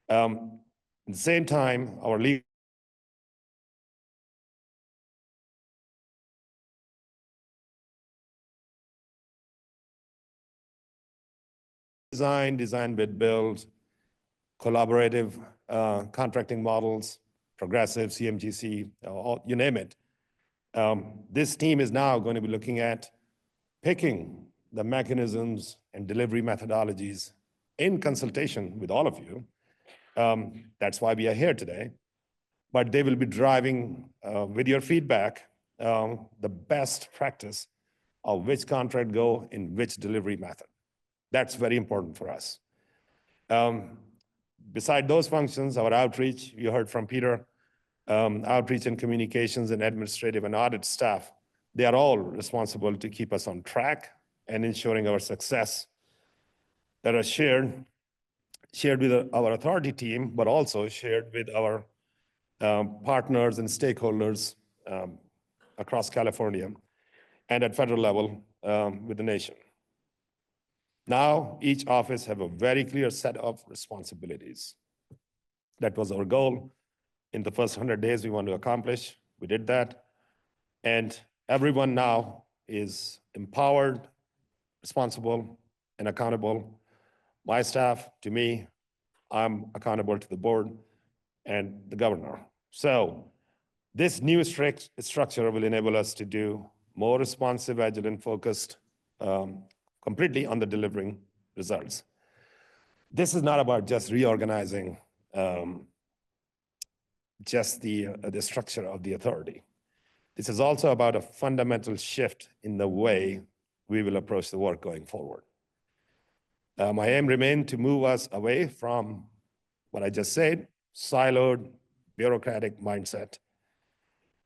At the same time, our legal design bid build, collaborative contracting models, progressive, CMGC, you name it. This team is now going to be looking at picking the mechanisms and delivery methodologies in consultation with all of you. That's why we are here today. But they will be driving, with your feedback, the best practice of which contract go in which delivery method. That's very important for us. Beside those functions, our outreach, you heard from Peter, outreach and communications and administrative and audit staff They are all responsible to keep us on track and ensuring our success that are shared with our authority team, but also shared with our partners and stakeholders across California and at federal level with the nation. Now, each office have a very clear set of responsibilities. That was our goal. In the first 100 days, we want to accomplish. We did that. And everyone now is empowered, responsible, and accountable. My staff, to me, I'm accountable to the board and the governor. So this new structure will enable us to do more responsive, agile, and focused completely on the delivering results. This is not about just reorganizing just the structure of the authority. This is also about a fundamental shift in the way we will approach the work going forward. My aim remains to move us away from what I just said, siloed, bureaucratic mindset,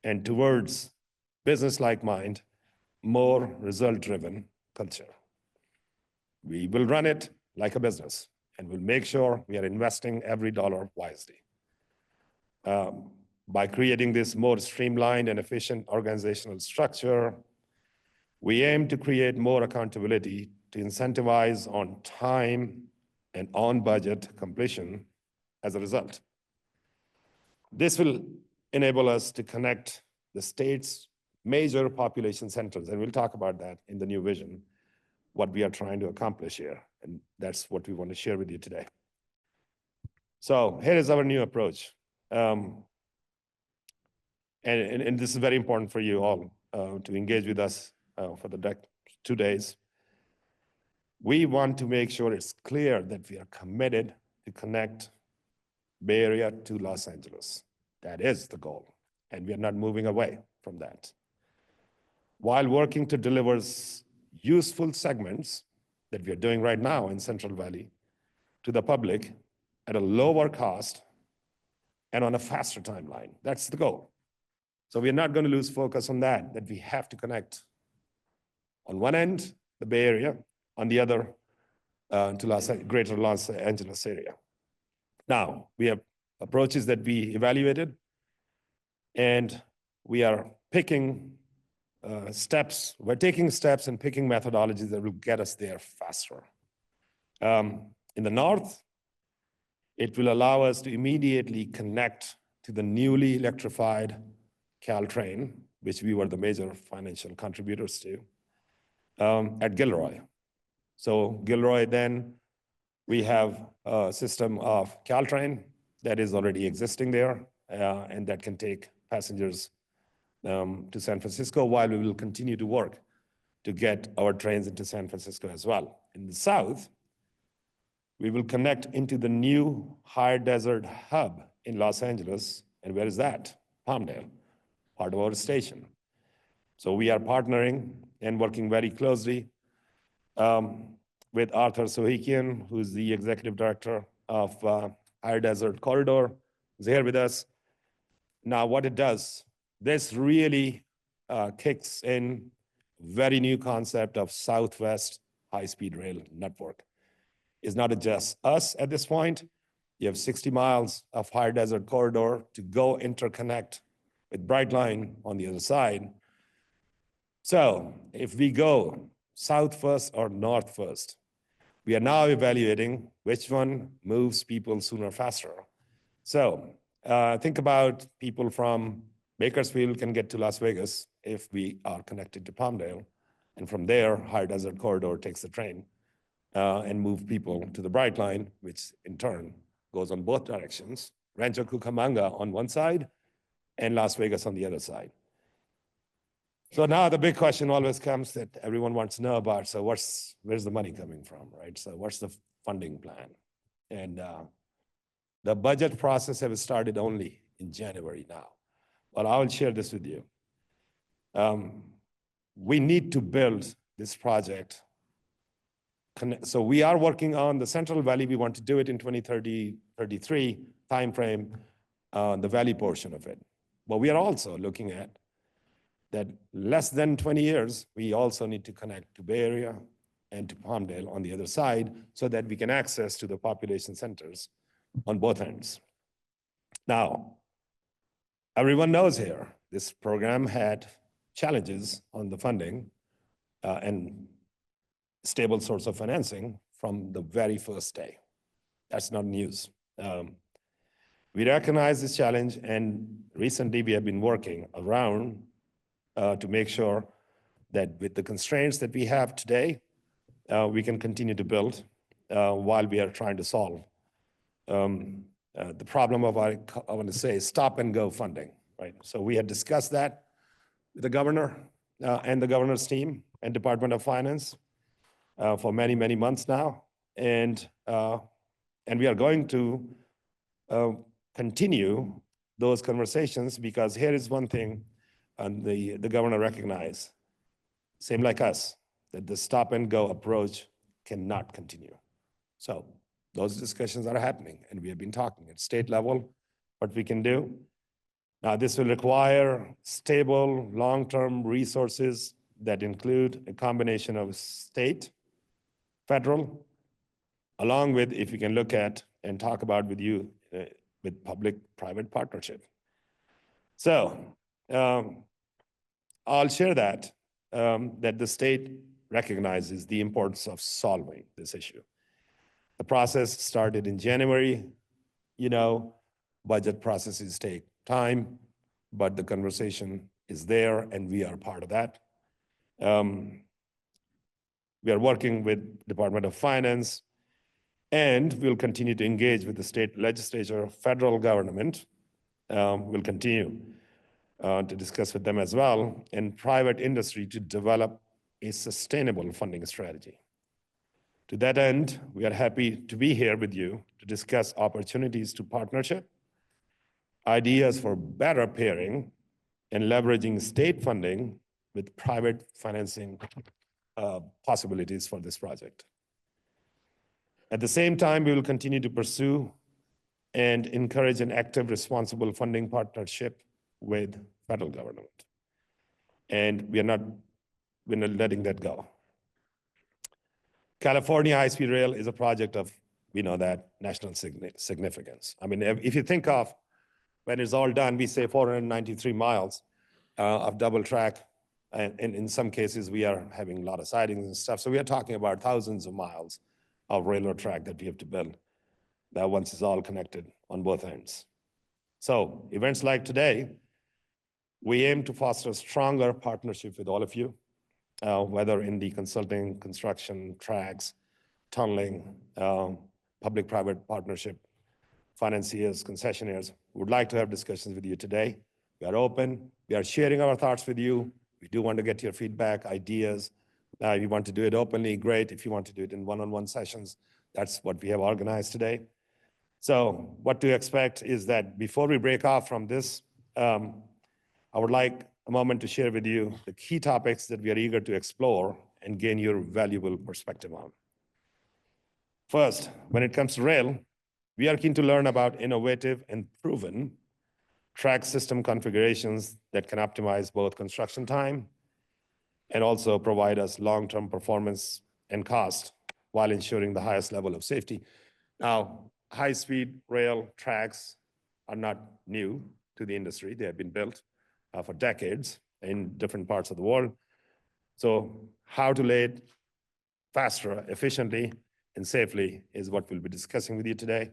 and towards business-like mind, more result-driven culture. We will run it like a business, and we'll make sure we are investing every dollar wisely. By creating this more streamlined and efficient organizational structure, we aim to create more accountability to incentivize on time and on budget completion as a result. This will enable us to connect the state's major population centers, and we'll talk about that in the new vision, what we are trying to accomplish here, and that's what we want to share with you today. So here is our new approach. And this is very important for you all to engage with us for the next 2 days. We want to make sure it's clear that we are committed to connect Bay Area to Los Angeles. That is the goal, and we are not moving away from that. While working to deliver useful segments that we are doing right now in Central Valley to the public at a lower cost and on a faster timeline. That's the goal. So we're not going to lose focus on that we have to connect on one end, the Bay Area, on the other, to greater Los Angeles area. Now, we have approaches that we evaluated, and we are picking steps. We're taking steps and picking methodologies that will get us there faster. In the north, it will allow us to immediately connect to the newly electrified Caltrain, which we were the major financial contributors to, at Gilroy. So Gilroy, then we have a system of Caltrain that is already existing there, and that can take passengers to San Francisco, while we will continue to work to get our trains into San Francisco as well. In the south, we will connect into the new high desert hub in Los Angeles. And where is that? Palmdale, part of our station. So we are partnering and working very closely with Arthur Sohikian, who's the executive director of High Desert Corridor, who's here with us. Now, what it does, this really kicks in very new concept of Southwest high-speed rail network. It's not just us at this point. You have 60 miles of High Desert Corridor to go interconnect with Brightline on the other side. So if we go south first or north first, we are now evaluating which one moves people sooner, faster. So think about people from Bakersfield can get to Las Vegas if we are connected to Palmdale. And from there, High Desert Corridor takes the train and move people to the Brightline, which in turn goes on both directions, Rancho Cucamonga on one side and Las Vegas on the other side. So now the big question always comes that everyone wants to know about, so where's the money coming from, right? So what's the funding plan? And the budget process has started only in January now. But I will share this with you. We need to build this project. So we are working on the Central Valley. We want to do it in 2033 timeframe, the valley portion of it. But we are also looking at that less than 20 years, we also need to connect to Bay Area and to Palmdale on the other side so that we can access to the population centers on both ends. Now, everyone knows here, this program had challenges on the funding and stable source of financing from the very first day. That's not news. We recognize this challenge, and recently we have been working around to make sure that with the constraints that we have today, we can continue to build while we are trying to solve the problem of, I want to say, stop and go funding, right? So we had discussed that with the governor and the governor's team and Department of Finance for many, many months now. And we are going to continue those conversations, because here is one thing the governor recognized, same like us, that the stop and go approach cannot continue. So those discussions are happening, and we have been talking at state level what we can do. Now, this will require stable, long-term resources that include a combination of state, federal, along with, if we can look at and talk about with you, with public-private partnership. So I'll share that the state recognizes the importance of solving this issue. The process started in January. You know, budget processes take time, but the conversation is there, and we are part of that. We are working with Department of Finance, and we'll continue to engage with the state legislature, federal government. We'll continue to discuss with them as well, and private industry to develop a sustainable funding strategy. To that end, we are happy to be here with you to discuss opportunities to partnership, ideas for better pairing, and leveraging state funding with private financing possibilities for this project. At the same time, we will continue to pursue and encourage an active, responsible funding partnership with federal government. And we're not letting that go. California high-speed rail is a project of, we know that, national significance. I mean, if you think of when it's all done, we say 493 miles of double track. And in some cases, we are having a lot of sidings and stuff. So we are talking about thousands of miles of railroad track that we have to build that once it's all connected on both ends. So events like today, we aim to foster a stronger partnership with all of you, whether in the consulting, construction, tracks, tunneling, public-private partnership, financiers, concessionaires. We would like to have discussions with you today. We are open. We are sharing our thoughts with you. We do want to get your feedback, ideas. If you want to do it openly, great. If you want to do it in one-on-one sessions, that's what we have organized today. So what to expect is that before we break off from this, I would like a moment to share with you the key topics that we are eager to explore and gain your valuable perspective on. First, when it comes to rail, we are keen to learn about innovative and proven track system configurations that can optimize both construction time and also provide us long-term performance and cost while ensuring the highest level of safety. Now, high-speed rail tracks are not new to the industry. They have been built for decades in different parts of the world. So how to lay it faster, efficiently, and safely is what we'll be discussing with you today.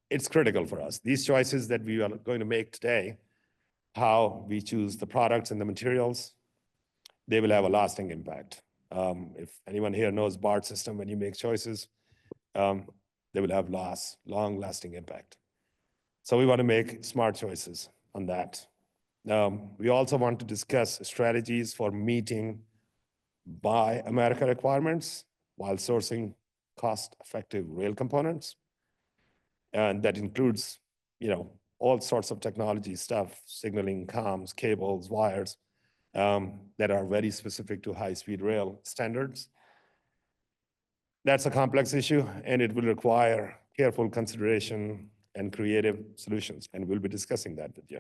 It's critical for us. These choices that we are going to make today, how we choose the products and the materials, they will have a lasting impact. If anyone here knows BART system, when you make choices, they will have long-lasting impact. So we want to make smart choices on that. We also want to discuss strategies for meeting Buy America requirements while sourcing cost-effective rail components. And that includes, all sorts of technology stuff, signaling, comms, cables, wires, that are very specific to high-speed rail standards. That's a complex issue, and it will require careful consideration and creative solutions, and we'll be discussing that with you.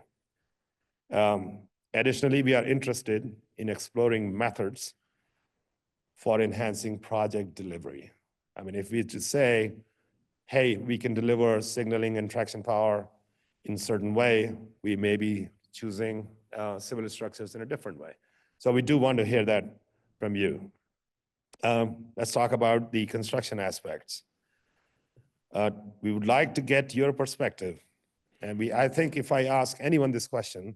Additionally, we are interested in exploring methods for enhancing project delivery. I mean, if we just say, hey, we can deliver signaling and traction power in a certain way, we may be choosing civil structures in a different way. So we do want to hear that from you. Let's talk about the construction aspects. We would like to get your perspective. And I think if I ask anyone this question,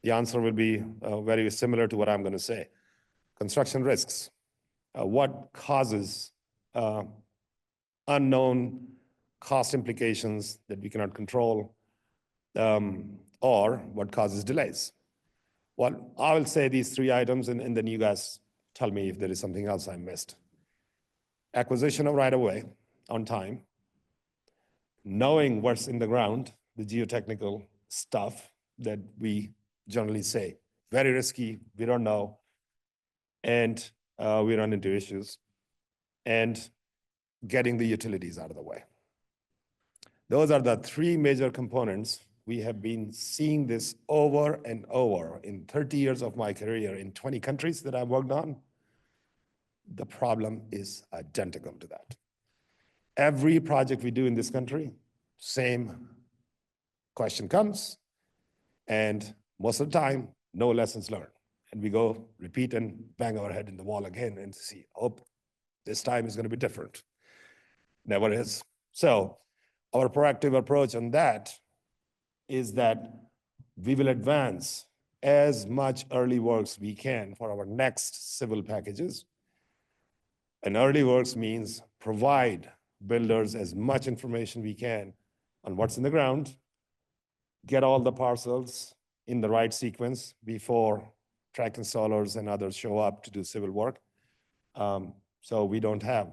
the answer will be very similar to what I'm going to say. Construction risks. What causes unknown cost implications that we cannot control, or what causes delays? Well, I will say these three items, and then you guys tell me if there is something else I missed. Acquisition of right-of-way on time, knowing what's in the ground, the geotechnical stuff that we generally say, very risky, we don't know, and we run into issues, and getting the utilities out of the way. Those are the three major components. We have been seeing this over and over in 30 years of my career in 20 countries that I've worked on. The problem is identical to that. Every project we do in this country, same question comes, and most of the time, no lessons learned. And we go repeat and bang our head in the wall again and see, oh, this time is going to be different. Never is. So our proactive approach on that is that we will advance as much early works we can for our next civil packages. And early works means provide builders as much information we can on what's in the ground, get all the parcels in the right sequence before track installers and others show up to do civil work. So we don't have,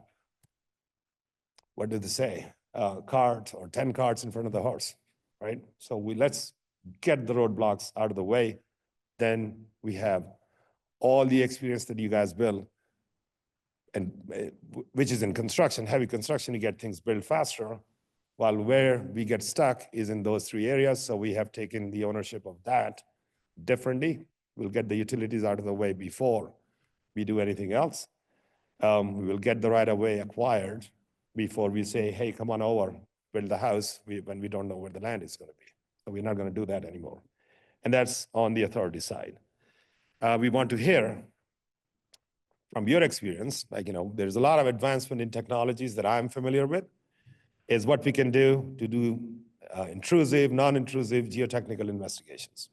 what did they say, cart or 10 carts in front of the horse, right? So let's get the roadblocks out of the way. Then we have all the experience that you guys build, and which is in construction, heavy construction, you get things built faster, while where we get stuck is in those three areas. So we have taken the ownership of that differently. We'll get the utilities out of the way before we do anything else. We will get the right-of-way acquired before we say, hey, come on over, build the house, when we don't know where the land is going to be. So we're not going to do that anymore. And that's on the authority side. We want to hear from your experience, like, there's a lot of advancement in technologies that I'm familiar with, is what we can do to do intrusive, non-intrusive geotechnical investigations.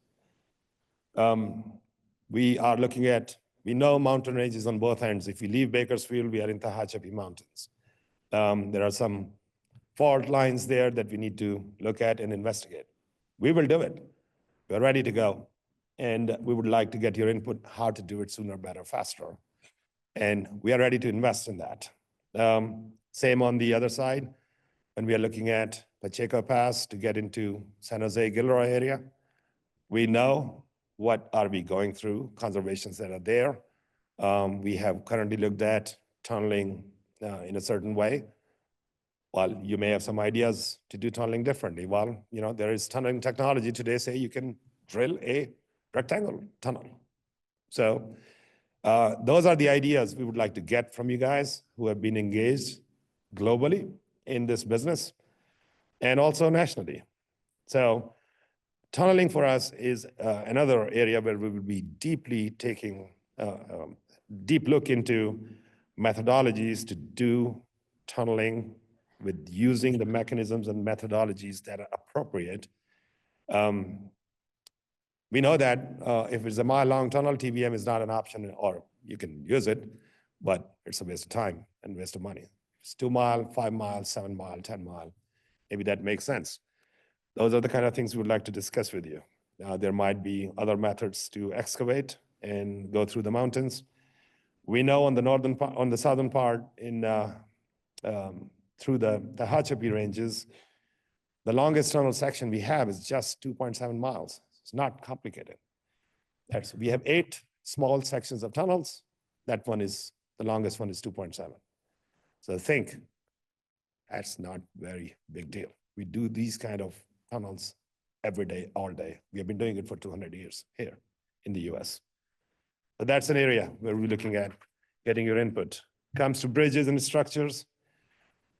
We are looking at, we know mountain ranges on both ends. If we leave Bakersfield, we are in Tehachapi Mountains. There are some fault lines there that we need to look at and investigate. We will do it. We're ready to go. And we would like to get your input how to do it sooner, better, faster. And we are ready to invest in that. Same on the other side, when we are looking at Pacheco Pass to get into San Jose, Gilroy area, we know what are we going through, conservations that are there. We have currently looked at tunneling in a certain way. Well, you may have some ideas to do tunneling differently. Well, there is tunneling technology today, say you can drill a rectangle tunnel. So those are the ideas we would like to get from you guys who have been engaged globally in this business and also nationally. So tunneling for us is another area where we will be deeply taking deep look into methodologies to do tunneling with using the mechanisms and methodologies that are appropriate. We know that if it's a mile-long tunnel, TBM is not an option, or you can use it, but it's a waste of time and waste of money. It's 2 mile, 5 miles, 7 mile, 10 mile. Maybe that makes sense. Those are the kind of things we would like to discuss with you. There might be other methods to excavate and go through the mountains. We know on the northern part, on the southern part, through the Tehachapi ranges, the longest tunnel section we have is just 2.7 miles. It's not complicated. We have 8 small sections of tunnels. That one is, the longest one is 2.7. So I think that's not very big deal. We do these kind of tunnels every day, all day. We have been doing it for 200 years here in the US. But that's an area where we're looking at getting your input. Comes to bridges and structures,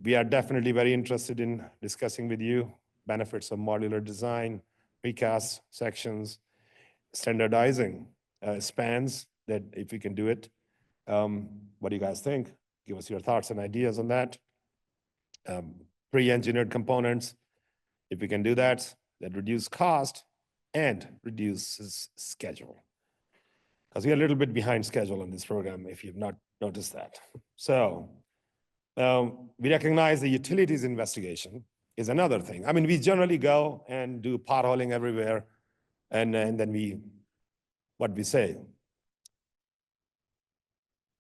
we are definitely very interested in discussing with you benefits of modular design, precast sections, standardizing spans that if we can do it. What do you guys think? Give us your thoughts and ideas on that. Pre-engineered components, if we can do that, that reduce cost and reduces schedule. Because we are a little bit behind schedule in this program, if you've not noticed that. So we recognize the utilities investigation is another thing. I mean, we generally go and do potholing everywhere, and then what we say,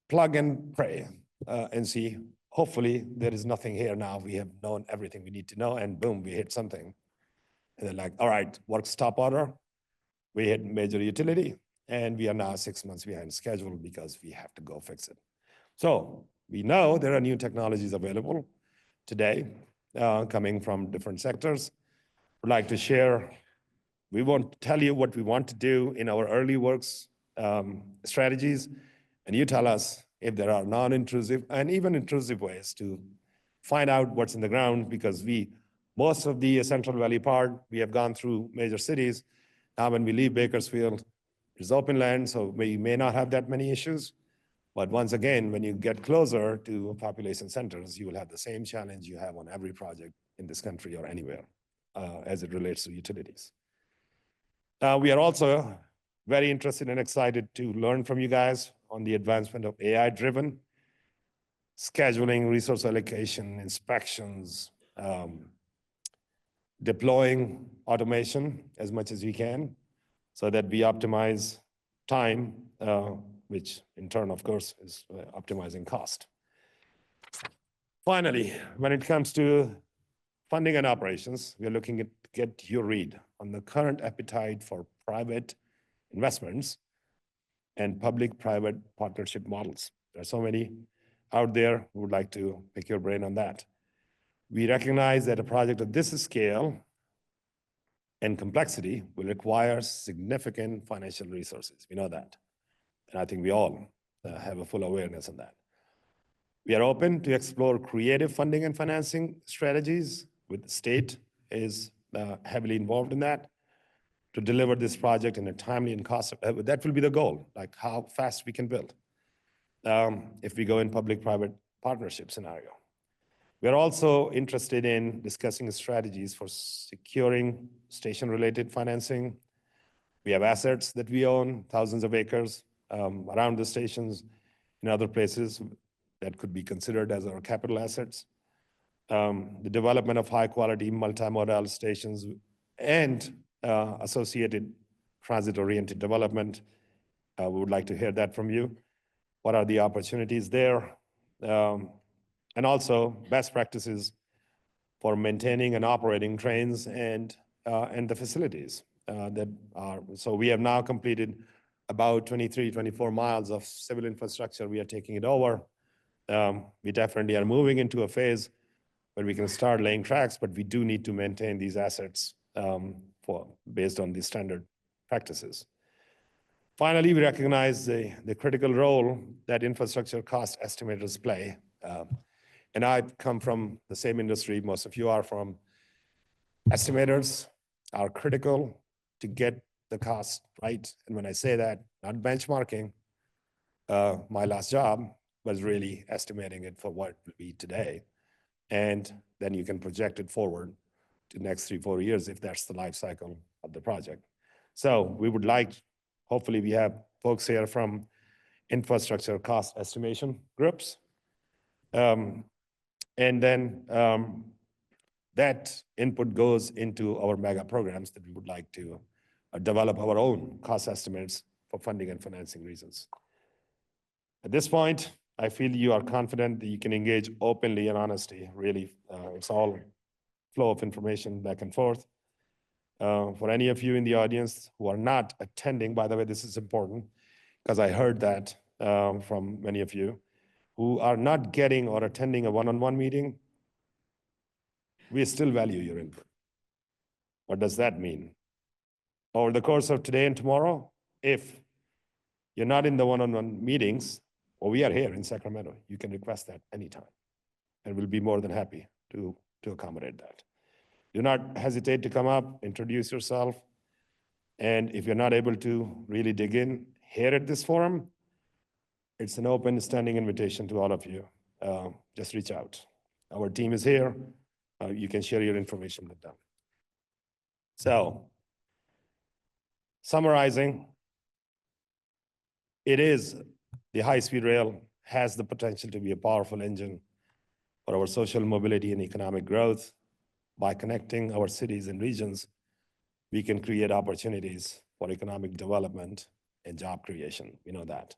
plug and pray and see. Hopefully, there is nothing here now. We have known everything we need to know, and boom, we hit something. And they're like, all right, work stop order. We hit major utility, and we are now 6 months behind schedule because we have to go fix it. So we know there are new technologies available today coming from different sectors. We'd like to share. We won't tell you what we want to do in our early works strategies, and you tell us if there are non-intrusive and even intrusive ways to find out what's in the ground, because most of the Central Valley part, we have gone through major cities. Now when we leave Bakersfield, it's open land, so we may not have that many issues. But once again, when you get closer to population centers, you will have the same challenge you have on every project in this country or anywhere as it relates to utilities. We are also very interested and excited to learn from you guys on the advancement of AI-driven scheduling, resource allocation, inspections, deploying automation as much as we can so that we optimize time, which in turn, of course, is optimizing cost. Finally, when it comes to funding and operations, we are looking at get your read on the current appetite for private investments and public-private partnership models. There are so many out there who would like to pick your brain on that. We recognize that a project of this scale and complexity will require significant financial resources. We know that. And I think we all have a full awareness on that. We are open to explore creative funding and financing strategies with the state is heavily involved in that to deliver this project in a timely and cost. That will be the goal, like how fast we can build if we go in public-private partnership scenario. We are also interested in discussing strategies for securing station-related financing. We have assets that we own, thousands of acres around the stations in other places that could be considered as our capital assets. The development of high-quality multimodal stations and associated transit-oriented development. We would like to hear that from you. What are the opportunities there? And also best practices for maintaining and operating trains and the facilities that are. So we have now completed about 23, 24 miles of civil infrastructure. We are taking it over. We definitely are moving into a phase where we can start laying tracks, but we do need to maintain these assets based on these standard practices. Finally, we recognize the critical role that infrastructure cost estimators play. And I come from the same industry most of you are from. Estimators are critical to get the cost right. And when I say that, not benchmarking, my last job was really estimating it for what it will be today. And then you can project it forward to the next 3-4 years if that's the life cycle of the project. So we would like, hopefully we have folks here from infrastructure cost estimation groups. And then that input goes into our mega programs that we would like to develop our own cost estimates for funding and financing reasons. At this point, I feel you are confident that you can engage openly and honestly. Really, it's all flow of information back and forth. For any of you in the audience who are not attending, by the way, this is important because I heard that from many of you who are not getting or attending a one-on-one meeting, we still value your input. What does that mean? Over the course of today and tomorrow, if you're not in the one-on-one meetings, or we are here in Sacramento, you can request that anytime. And we'll be more than happy to accommodate that. Do not hesitate to come up, introduce yourself. And if you're not able to really dig in here at this forum, it's an open standing invitation to all of you. Just reach out. Our team is here. You can share your information with them. So, summarizing, the high-speed rail has the potential to be a powerful engine for our social mobility and economic growth. By connecting our cities and regions, we can create opportunities for economic development and job creation. We know that.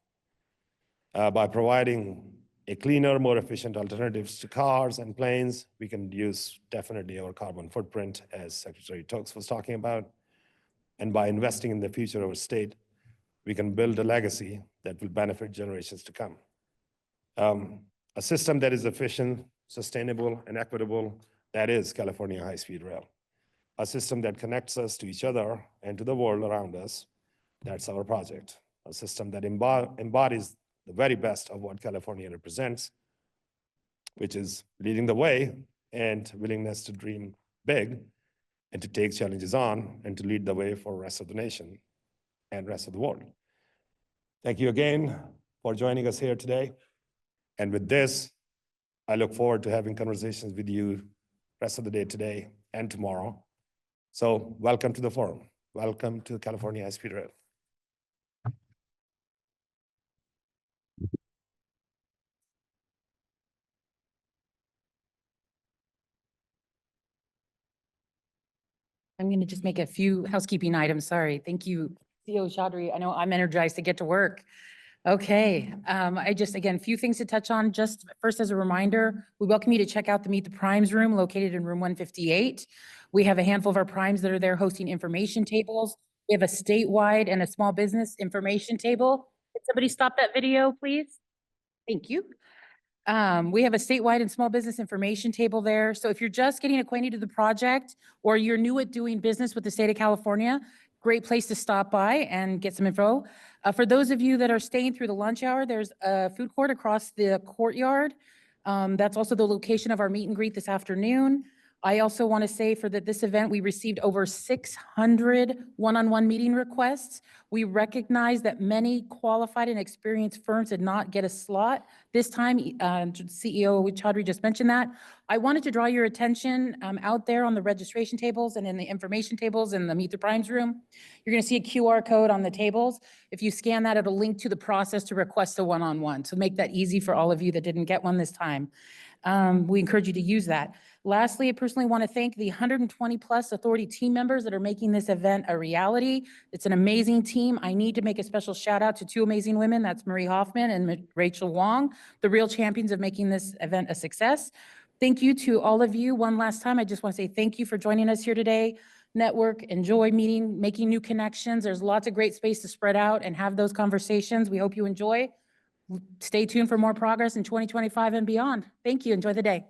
By providing a cleaner, more efficient alternatives to cars and planes, we can reduce definitely our carbon footprint, as Secretary Tokes was talking about. And by investing in the future of our state, we can build a legacy that will benefit generations to come. A system that is efficient, sustainable, and equitable, that is California high-speed rail. A system that connects us to each other and to the world around us, that's our project. A system that embodies the very best of what California represents, which is leading the way and willingness to dream big and to take challenges on and to lead the way for the rest of the nation and rest of the world. Thank you again for joining us here today. And with this, I look forward to having conversations with you rest of the day today and tomorrow. So welcome to the forum. Welcome to California high-speed rail. I'm going to just make a few housekeeping items. Sorry. Thank you, CEO Choudri. I know I'm energized to get to work. Okay. Again, a few things to touch on. Just first, as a reminder, we welcome you to check out the Meet the Primes room located in room 158. We have a handful of our primes that are there hosting information tables. We have a statewide and a small business information table. Could somebody stop that video, please? Thank you. We have a statewide and small business information table there. So if you're just getting acquainted with the project or you're new at doing business with the state of California, great place to stop by and get some info. For those of you that are staying through the lunch hour, there's a food court across the courtyard. That's also the location of our meet and greet this afternoon. I also want to say this event, we received over 600 one-on-one meeting requests. We recognize that many qualified and experienced firms did not get a slot this time. CEO Choudri just mentioned that. I wanted to draw your attention out there on the registration tables and in the information tables in the Meet the Primes room. You're going to see a QR code on the tables. If you scan that, it'll link to the process to request a one-on-one. So make that easy for all of you that didn't get one this time. We encourage you to use that. Lastly, I personally want to thank the 120 plus authority team members that are making this event a reality. It's an amazing team. I need to make a special shout out to two amazing women. That's Marie Hoffman and Rachel Wong, the real champions of making this event a success. Thank you to all of you. One last time, I just want to say thank you for joining us here today. Network, enjoy meeting, making new connections. There's lots of great space to spread out and have those conversations. We hope you enjoy. Stay tuned for more progress in 2025 and beyond. Thank you. Enjoy the day.